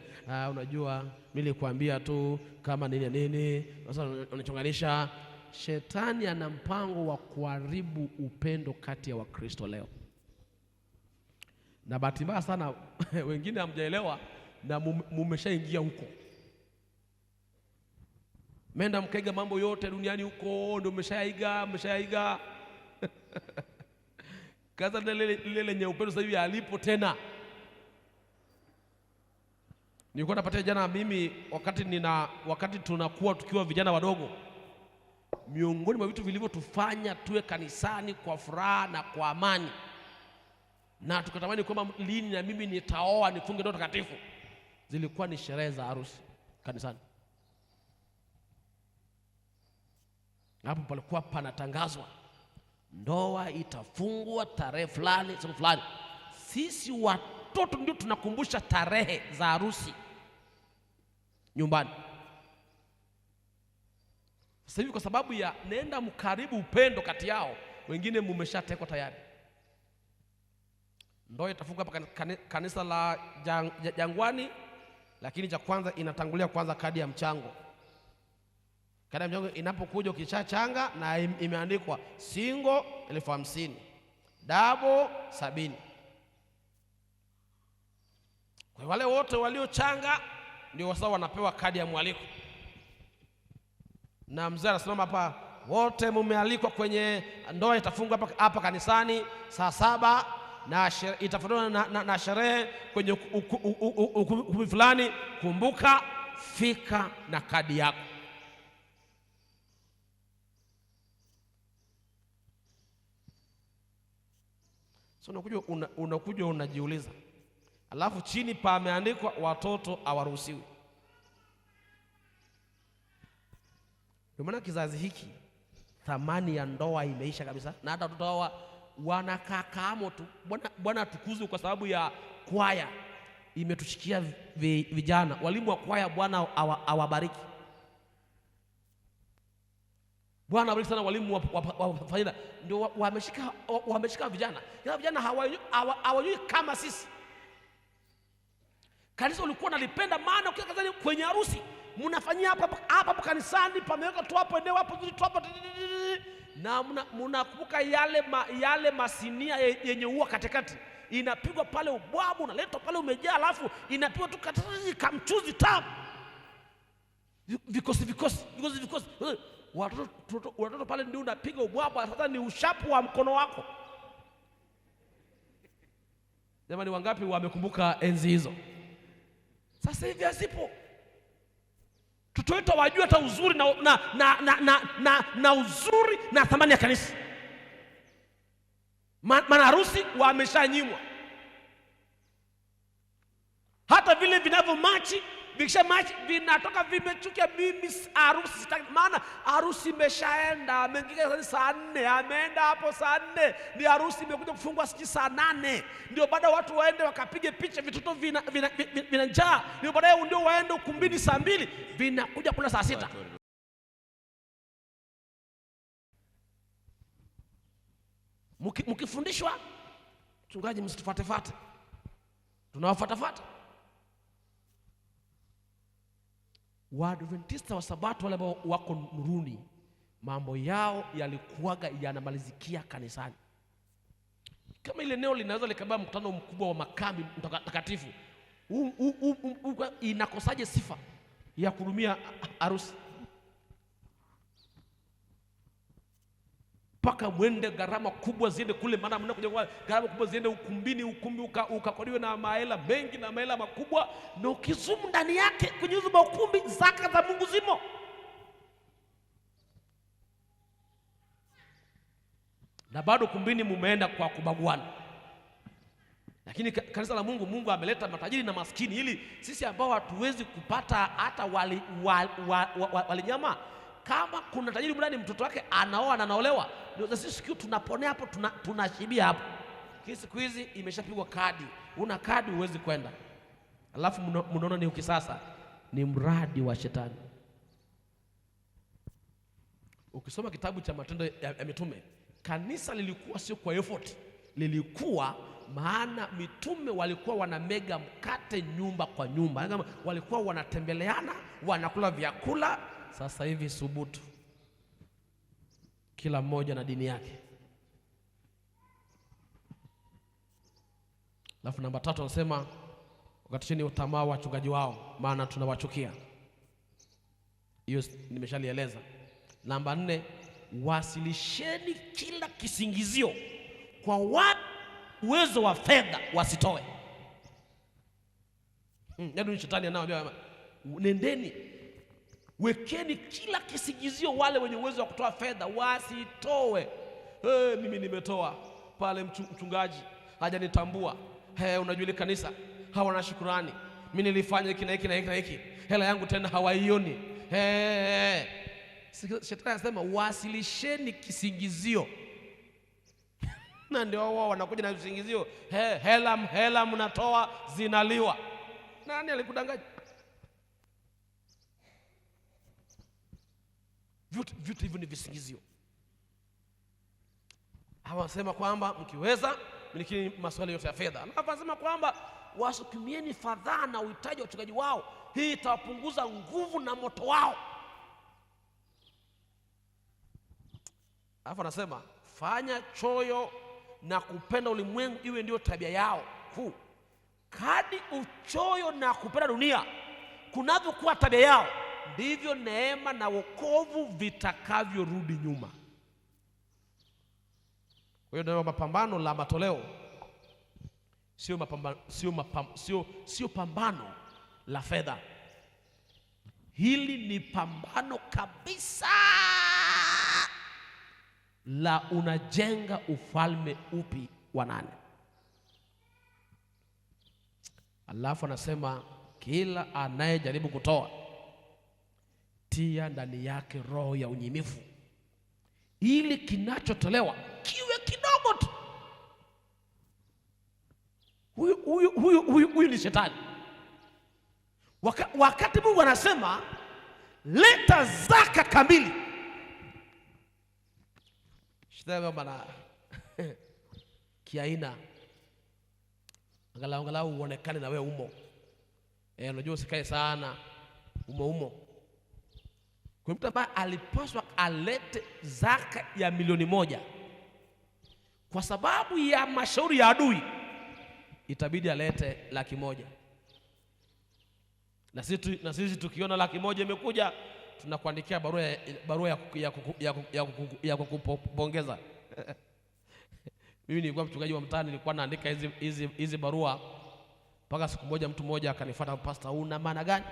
unajua mimi nilikwambia tu kama nini. Sasa unachonganisha. Shetani ana mpango wa kuharibu upendo kati ya Wakristo leo, na bahati mbaya sana wengine hamjaelewa na mumeshaingia huko. Menda mkaiga mambo yote duniani huko, ndio mmeshaiga kaza lile lenye upendo sasa hivi alipo tena. Nilikuwa napatia jana mimi, wakati tunakuwa tukiwa vijana wadogo, miongoni mwa vitu vilivyotufanya tuwe kanisani kwa furaha na kwa amani, na tukatamani kwamba lini na mimi nitaoa, nifunge ndoa takatifu, zilikuwa ni sherehe za harusi kanisani. Hapo palikuwa panatangazwa ndoa itafungwa tarehe fulani, siku fulani. Sisi watoto ndio tunakumbusha tarehe za harusi nyumbani. Sasa hivi kwa sababu ya nenda mkaribu upendo kati yao, wengine mumeshatekwa tayari. Ndoa itafungwa hapa kanisa la Jangwani, lakini cha kwanza inatangulia kwanza kadi ya mchango. Kadi ya mchango inapokuja, ukishachanga na imeandikwa single 50,000, double 70. Kwa wale wote waliochanga ndio wasa wanapewa kadi ya mwaliko, na mzee anasimama hapa, wote mumealikwa kwenye ndoa itafungwa hapa kanisani saa 7, na itafuatana na sherehe kwenye ukumbi fulani. Kumbuka, fika na kadi yako. So unakuja unajiuliza, alafu chini pameandikwa watoto hawaruhusiwi. Ndio maana kizazi hiki thamani ya ndoa imeisha kabisa, na hata watoto hawa wanakaa kamo tu. Bwana atukuzwe kwa sababu ya kwaya imetushikia vijana. Walimu wa kwaya, Bwana awabariki. Bwana abariki sana walimu wa faida, ndio wameshika vijana. Vijana hawajui kama sisi kanisa ulikuwa nalipenda, maana ukiwa kazani kwenye harusi mnafanyia hapa kanisani, pameweka tu hapo eneo hapo tu hapo, na mnakumbuka yale masinia yenye ua katikati, inapigwa pale ubwabu, unaletwa pale umejaa, alafu inapigwa tu kamchuzi tamu, vikosi. Watoto pale ndio unapiga ubwabu. Sasa ni ushapu wa mkono wako. Jamani, wangapi wamekumbuka enzi hizo? Sasa hivi hazipo. watoto wetu hawajui hata uzuri na uzuri na thamani ya kanisa. Maana harusi wameshanyimwa. Hata vile vinavyo machi, vikisha machi vinatoka vimechukia, mimi harusi sitaki. Maana harusi imeshaenda, ameingia saa 4, ameenda hapo saa 4, ni harusi imekuja kufungwa saa 8. Ndio baada watu waende wakapige picha, vitoto vina njaa. Ndio baadaye ndio waende ukumbini saa 2, vinakuja kula saa 6. Mkifundishwa, mchungaji msitufuate, tunawafuata. Waadventista wa Sabato wale ambao wako nuruni, mambo yao yalikuwaga yanamalizikia kanisani. Kama ile eneo linaweza likabeba mkutano mkubwa wa makambi mtakatifu, inakosaje sifa ya kuhudumia harusi? Paka mwende gharama kubwa ziende kule, maana mnakuja kwa gharama kubwa ziende ukumbini, ukumbi ukakodiwe na mahela mengi na mahela makubwa, na ukizumu ndani yake kwenye hizo ukumbi, zaka za Mungu zimo. Na bado ukumbini mumeenda kwa kubaguana. Lakini kanisa la Mungu ameleta matajiri na maskini, ili sisi ambao hatuwezi kupata hata wali nyama, kama kuna tajiri fulani mtoto wake anaoa na anaolewa, ndio sisi siku tunaponea hapo, tunashibia hapo. Siku hizi imeshapigwa kadi, una kadi huwezi kwenda. Alafu mnaona ni ukisasa, ni mradi wa shetani. Ukisoma kitabu cha Matendo ya Mitume, kanisa lilikuwa sio kwa effort, lilikuwa maana mitume walikuwa wanamega mkate nyumba kwa nyumba, walikuwa wanatembeleana, wanakula vyakula. Sasa hivi subutu, kila mmoja na dini yake. Alafu namba 3 anasema wakatisheni utamaa wachungaji wao, maana tunawachukia. Hiyo nimeshalieleza. Namba 4, wasilisheni kila kisingizio kwa uwezo wa fedha wasitoe. Yaani shetani anawaambia nendeni, wekeni kila kisingizio, wale wenye uwezo wa kutoa fedha wasitoe. Mimi nimetoa pale, mchungaji hajanitambua. Unajua ile kanisa hawana shukrani, mimi nilifanya hiki na hiki na hiki na hiki, hela yangu tena hawaioni. Shetani anasema wasilisheni kisingizio. Na ndio wao wanakuja na visingizio, hela mnatoa zinaliwa. Nani alikudanganya? Vitu hivyo ni visingizio. Hawasema kwamba mkiweza milikini masuala yote ya fedha. Anasema kwamba wasukumieni fadhaa na uhitaji wa wachungaji wao, hii itawapunguza nguvu na moto wao. Alafu anasema fanya choyo na kupenda ulimwengu iwe ndio tabia yao kuu. Kadi uchoyo na kupenda dunia kunavyokuwa tabia yao, ndivyo neema na wokovu vitakavyorudi nyuma. Kwa hiyo ndio mapambano la matoleo sio pambano la fedha. Hili ni pambano kabisa la unajenga ufalme upi wa nani. Alafu anasema kila anayejaribu kutoa, tia ndani yake roho ya unyimifu, ili kinachotolewa kiwe kidogo tu. Huyu ni shetani. Wakati Mungu anasema leta zaka kamili, shetani bana kiaina, angalau uonekane na wewe umo. Unajua usikae sana umo. Kwa mtu ambaye alipaswa alete zaka ya milioni 1, kwa sababu ya mashauri ya adui itabidi alete 100,000. Na sisi tukiona 100,000 imekuja, tunakuandikia barua ya kukupongeza. Mimi nilikuwa mchungaji wa mtaani, nilikuwa naandika hizi barua, mpaka siku moja mtu mmoja akanifuata, pastor, una maana gani?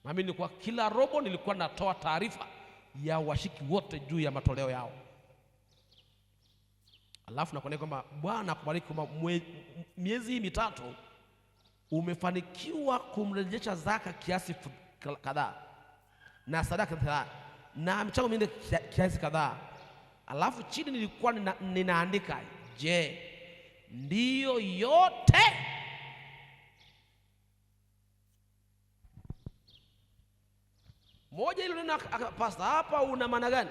Na mimi nilikuwa kila robo nilikuwa natoa taarifa ya washiki wote juu ya matoleo yao. Alafu nakuambia kwamba Bwana akubariki kwamba miezi mitatu umefanikiwa kumrejesha zaka kiasi kadhaa na sadaka kadhaa na mchango mwingine kiasi kadhaa. Alafu chini nilikuwa ninaandika, je, ndiyo yote? Moja ile neno pasta hapa una maana gani?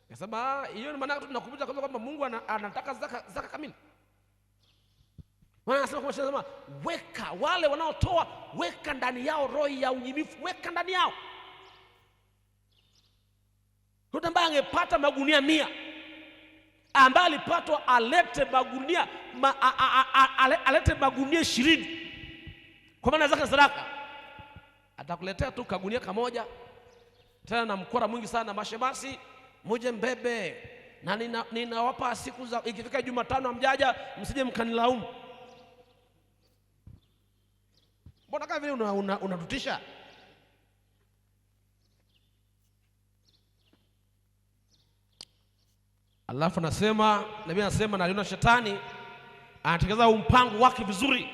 Nasema hiyo ni maana tunakumbusha kwamba Mungu anataka zaka kamili. Wanasema kwa sema weka wale wanaotoa, weka ndani yao roho ya unyimifu, weka ndani yao. Mtu ambaye angepata magunia 100 ambaye alipatwa alete magunia alete magunia 20 kwa maana zaka sadaka, atakuletea tu kagunia kamoja tena na mkora mwingi sana, mashemasi muje mbebe na ninawapa siku za ikifika Jumatano amjaja msije mkanilaumu. Mbona kama vile unatutisha? Alafu anasema nabii anasema naliona shetani anatekeleza mpango wake vizuri.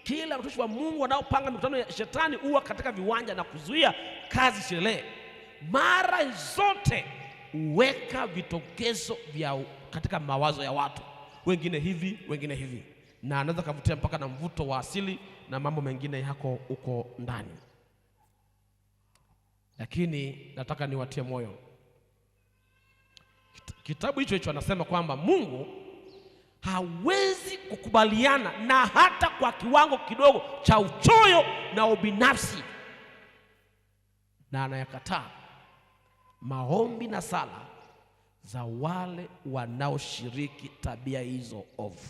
Kila mtumishi wa Mungu anaopanga mikutano ya shetani huwa katika viwanja na kuzuia kazi isiendelee. Mara zote uweka vitokezo vya katika mawazo ya watu, wengine hivi wengine hivi, na anaweza kuvutia mpaka na mvuto wa asili na mambo mengine yako uko ndani. Lakini nataka niwatie moyo, kitabu hicho anasema kwamba Mungu hawezi kukubaliana na hata kwa kiwango kidogo cha uchoyo na ubinafsi, na anayakataa maombi na sala za wale wanaoshiriki tabia hizo ovu.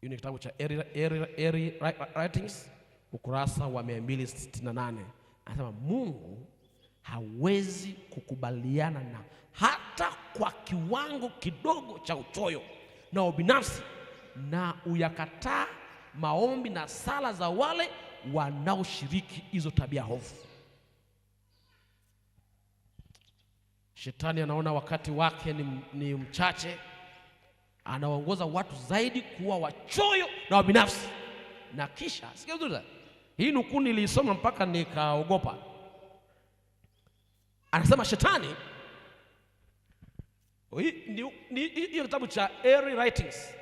Hiyo ni kitabu cha Erie Writings ukurasa wa 268. Anasema Mungu hawezi kukubaliana na hata kwa kiwango kidogo cha uchoyo na ubinafsi, na uyakataa maombi na sala za wale wanaoshiriki hizo tabia ovu. Shetani anaona wakati wake ni mchache, anawaongoza watu zaidi kuwa wachoyo na wabinafsi. Na kisha sikia vizuri, hii nukuu nilisoma mpaka nikaogopa. Anasema shetani, hiyo kitabu cha Erie Writings,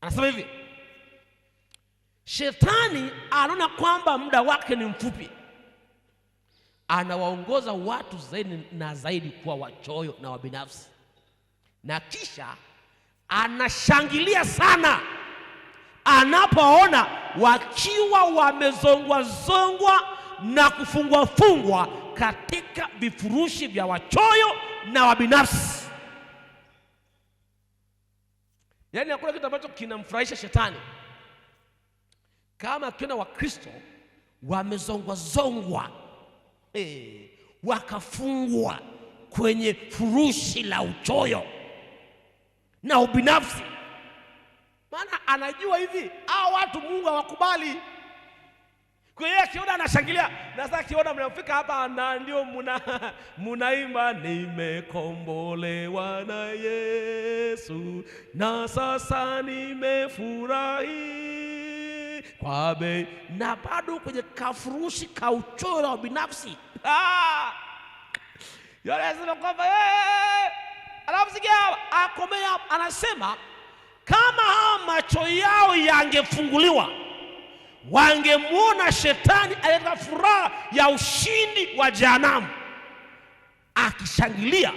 anasema hivi, shetani anaona kwamba muda wake ni mfupi, anawaongoza watu zaidi na zaidi kuwa wachoyo na wabinafsi, na kisha anashangilia sana anapoona wakiwa wamezongwa na kufungwa katika vifurushi vya wachoyo na wabinafsi. Yaani hakuna kitu ambacho kinamfurahisha shetani kama akiona Wakristo wamezongwa wakafungwa kwenye furushi la uchoyo na ubinafsi. Maana anajua hivi hao watu Mungu hawakubali. Kwa hiyo akiona anashangilia, na sasa akiona mnafika hapa na ndio munaimba nimekombolewa na Yesu na sasa nimefurahi kwa bei, na bado kwenye kafurushi ka uchoyo na binafsi. Yale anasema kwamba alafu sikia akomea, anasema kama hao macho yao yangefunguliwa wangemuona shetani aleta furaha ya ushindi wa jehanamu akishangilia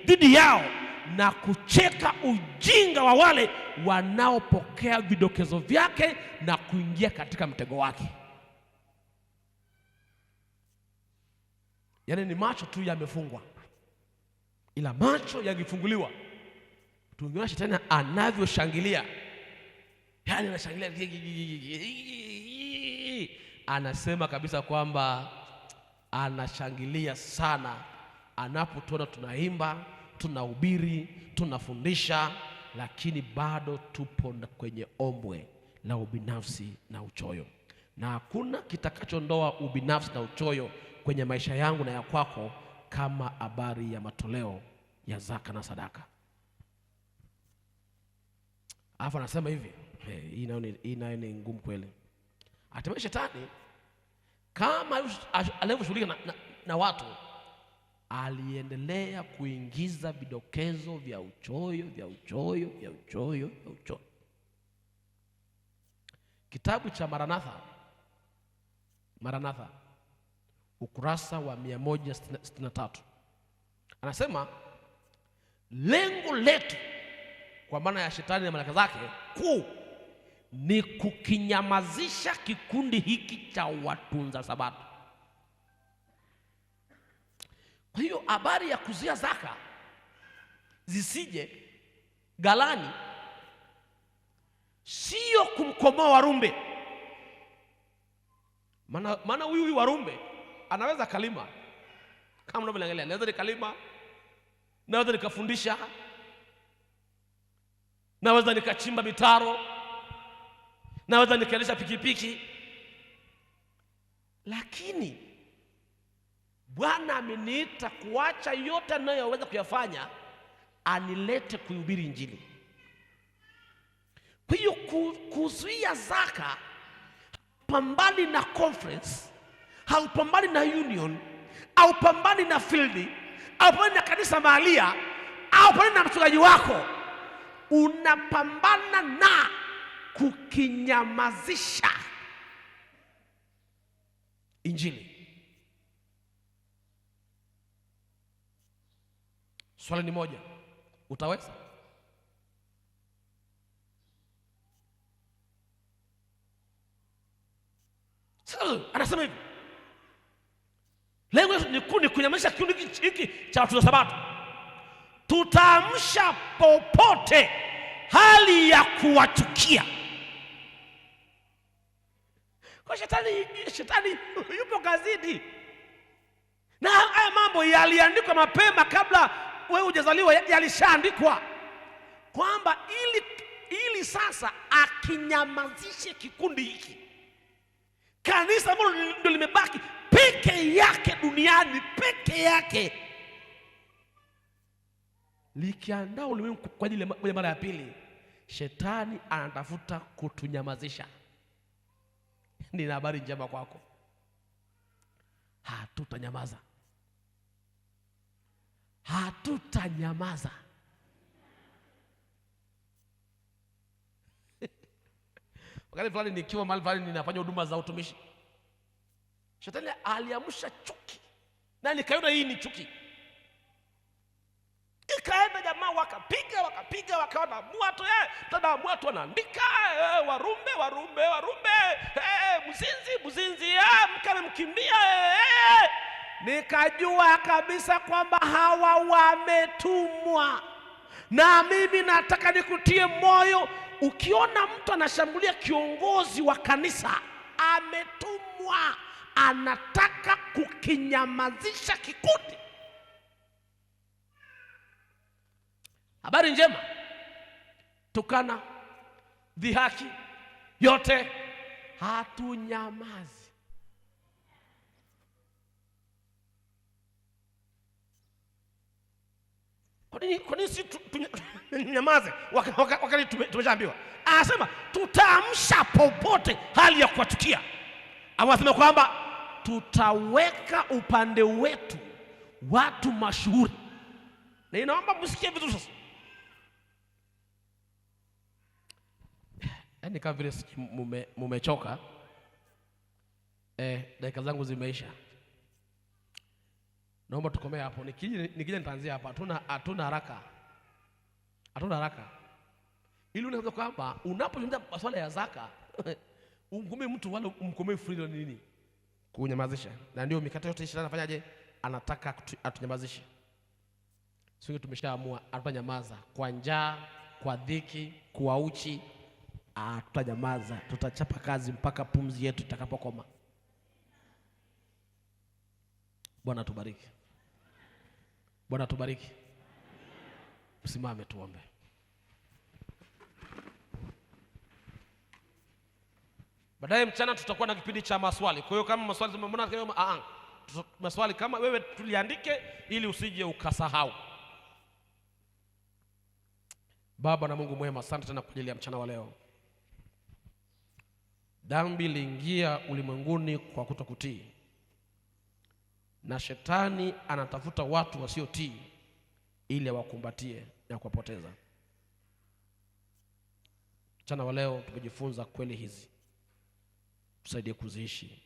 dhidi yao na kucheka ujinga wa wale wanaopokea vidokezo vyake na kuingia katika mtego wake. Yaani ni macho tu yamefungwa, ila macho yangefunguliwa tungeona shetani anavyoshangilia. Yaani anashangilia, anasema kabisa kwamba anashangilia sana anapotuona tunaimba, tunahubiri, tunafundisha, lakini bado tupo kwenye ombwe la ubinafsi na uchoyo. Na hakuna kitakachoondoa ubinafsi na uchoyo kwenye maisha yangu na ya kwako kama habari ya matoleo ya zaka na sadaka. Alafu anasema hivi, hii nayo ni ngumu kweli. Hatimaye shetani kama alivyoshughulika na watu, aliendelea kuingiza vidokezo vya uchoyo. Kitabu cha Maranatha ukurasa wa 163 anasema lengo letu, kwa maana ya shetani na malaika zake, kuu ni kukinyamazisha kikundi hiki cha watunza sabato. Kwa hiyo habari ya kuzuia zaka zisije ghalani sio kumkomoa Warumbe. Maana huyu Warumbe anaweza kalima kama mnavyoangalia, naweza nikalima, naweza nikafundisha, naweza nikachimba mitaro, naweza nikaendesha pikipiki, lakini Bwana ameniita kuacha yote anayoweza kuyafanya anilete kuhubiri Injili. Kwa hiyo kuzuia zaka, pambani na conference, haupambani na union, au pambani na field, au pambani na kanisa mahalia, au pambani na mchungaji wako, unapambana na kukinyamazisha Injili. Swali ni moja, utaweza? Sasa anasema hivi, lengo ni kunyamazisha kikundi hiki cha watunza sabato. Tutaamsha popote hali ya kuwachukia. Kwa shetani yupo kazini, na haya mambo yaliandikwa mapema kabla wewe hujazaliwa, yalishaandikwa kwamba ili sasa akinyamazishe kikundi hiki, kanisa ambalo ndio limebaki peke yake duniani, peke yake, likiandaa ulimwengu kwa ajili ya mara ya pili, shetani anatafuta kutunyamazisha. Nina habari njema kwako, hatutanyamaza. Wakati fulani nikiwa mahali fulani ninafanya huduma za utumishi, shetani aliamsha chuki, na nikaiona hii ni chuki. Ikaenda jamaa wakapiga wakaona mwatu, mwatu wanaandika Warumbe, mzinzi, mke amemkimbia. Nikajua kabisa kwamba hawa wametumwa. Na mimi nataka nikutie moyo, ukiona mtu anashambulia kiongozi wa kanisa, ametumwa, anataka kukinyamazisha kikundi. Habari njema, tukana, dhihaki, yote hatunyamazi. Kwa nini si tunyamaze wakati tumeshaambiwa? Anasema tutaamsha popote hali ya kuwachukia. Anasema kwamba tutaweka upande wetu watu mashuhuri. Na inaomba msikie vitu sasa. Yaani kama vile mumechoka, dakika zangu zimeisha. Naomba tukomee hapo. Nikija nitaanzia hapa. Hatuna haraka. Ili unaweza kwamba unapozungumza masuala ya zaka, umkomee mtu wala umkomee free nini? Kunyamazisha. Na ndio mikate yote shetani anafanyaje? Anataka atunyamazishe. Sisi tumeshaamua hatutanyamaza. Kwa njaa, kwa dhiki, kwa uchi, hatutanyamaza. Tutachapa kazi mpaka pumzi yetu itakapokoma. Bwana tubariki. Bwana tubariki. Msimame tuombe. Baadaye mchana tutakuwa na kipindi cha maswali. Kwa hiyo kama maswali tumeona maswali kama wewe tuliandike ili usije ukasahau. Baba na Mungu mwema, asante tena kwa ajili ya mchana wa leo. Dhambi iliingia ulimwenguni kwa kutokutii, na shetani anatafuta watu wasiotii ili awakumbatie na kuwapoteza. Mchana wa leo tumejifunza kweli hizi, tusaidie kuziishi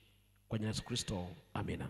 kwa Yesu Kristo. Amina.